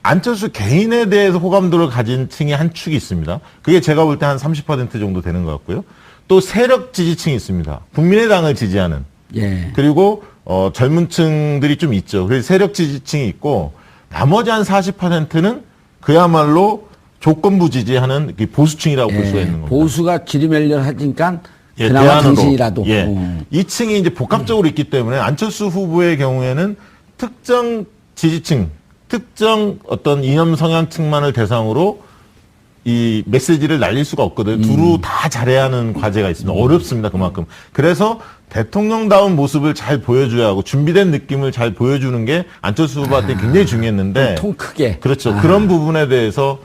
Speaker 4: 안철수 개인에 대해서 호감도를 가진 층이 한 축이 있습니다. 그게 제가 볼 때 한 30% 정도 되는 것 같고요. 또 세력 지지층이 있습니다. 국민의당을 지지하는.
Speaker 1: 예.
Speaker 4: 그리고 젊은 층들이 좀 있죠. 그래서 세력 지지층이 있고 나머지 한 40%는 그야말로 조건부 지지하는 보수층이라고 볼 수가 있는 겁니다.
Speaker 1: 보수가 지리멸렬하니까
Speaker 4: 예,
Speaker 1: 그나마
Speaker 4: 대안으로.
Speaker 1: 당신이라도.
Speaker 4: 예. 이 층이 이제 복합적으로 있기 때문에 안철수 후보의 경우에는 특정 지지층, 특정 어떤 이념 성향층만을 대상으로 이 메시지를 날릴 수가 없거든요. 두루 다 잘해야 하는 과제가 있습니다. 어렵습니다. 그만큼. 그래서 대통령다운 모습을 잘 보여줘야 하고 준비된 느낌을 잘 보여주는 게 안철수 후보한테 굉장히 중요했는데
Speaker 1: 통 크게.
Speaker 4: 그렇죠. 그런 부분에 대해서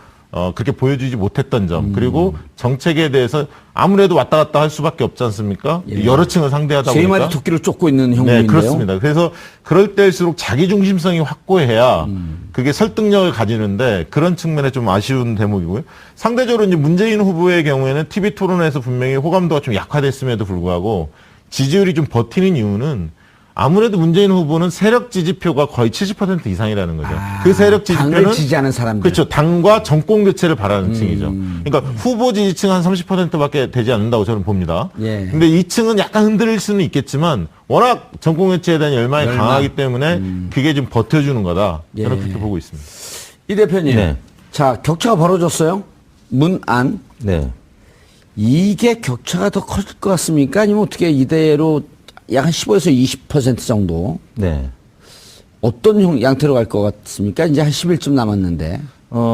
Speaker 4: 그렇게 보여주지 못했던 점 그리고 정책에 대해서 아무래도 왔다 갔다 할 수밖에 없지 않습니까?
Speaker 1: 예.
Speaker 4: 여러 층을 상대하다
Speaker 1: 세
Speaker 4: 보니까
Speaker 1: 마리 토끼를 쫓고 있는 형국인데요.
Speaker 4: 네, 그렇습니다. 그래서 그럴 때일수록 자기 중심성이 확고해야 그게 설득력을 가지는데 그런 측면에 좀 아쉬운 대목이고요. 상대적으로 이제 문재인 후보의 경우에는 TV 토론에서 분명히 호감도가 좀 약화됐음에도 불구하고 지지율이 좀 버티는 이유는 아무래도 문재인 후보는 세력 지지표가 거의 70% 이상이라는 거죠. 그 세력 지지표는
Speaker 1: 당을 지지하는 사람들.
Speaker 4: 그렇죠. 당과 정권 교체를 바라는 층이죠. 그러니까 후보 지지층 한 30%밖에 되지 않는다고 저는 봅니다.
Speaker 1: 예.
Speaker 4: 근데 이 층은 약간 흔들릴 수는 있겠지만 워낙 정권 교체에 대한 열망이 강하기 때문에 그게 좀 버텨주는 거다. 저는
Speaker 1: 예.
Speaker 4: 그렇게 보고 있습니다.
Speaker 1: 이 대표님.
Speaker 5: 네.
Speaker 1: 자, 격차가 벌어졌어요. 문안.
Speaker 5: 네.
Speaker 1: 이게 격차가 더 커질 것 같습니까? 아니면 어떻게 이대로 약 한 15에서 20% 정도
Speaker 5: 네.
Speaker 1: 어떤 양태로 갈 것 같습니까? 이제 한 10일쯤 남았는데.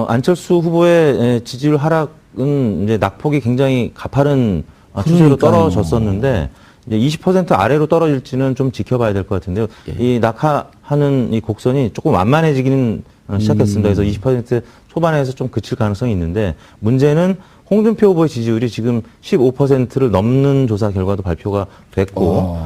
Speaker 5: 안철수 후보의 지지율 하락은 이제 낙폭이 굉장히 가파른 추세로
Speaker 1: 그러니까요.
Speaker 5: 떨어졌었는데 이제 20% 아래로 떨어질지는 좀 지켜봐야 될 것 같은데요. 이 낙하하는 이 곡선이 조금 완만해지기는 시작했습니다. 그래서 20% 초반에서 좀 그칠 가능성이 있는데 문제는 홍준표 후보의 지지율이 지금 15%를 넘는 조사 결과도 발표가 됐고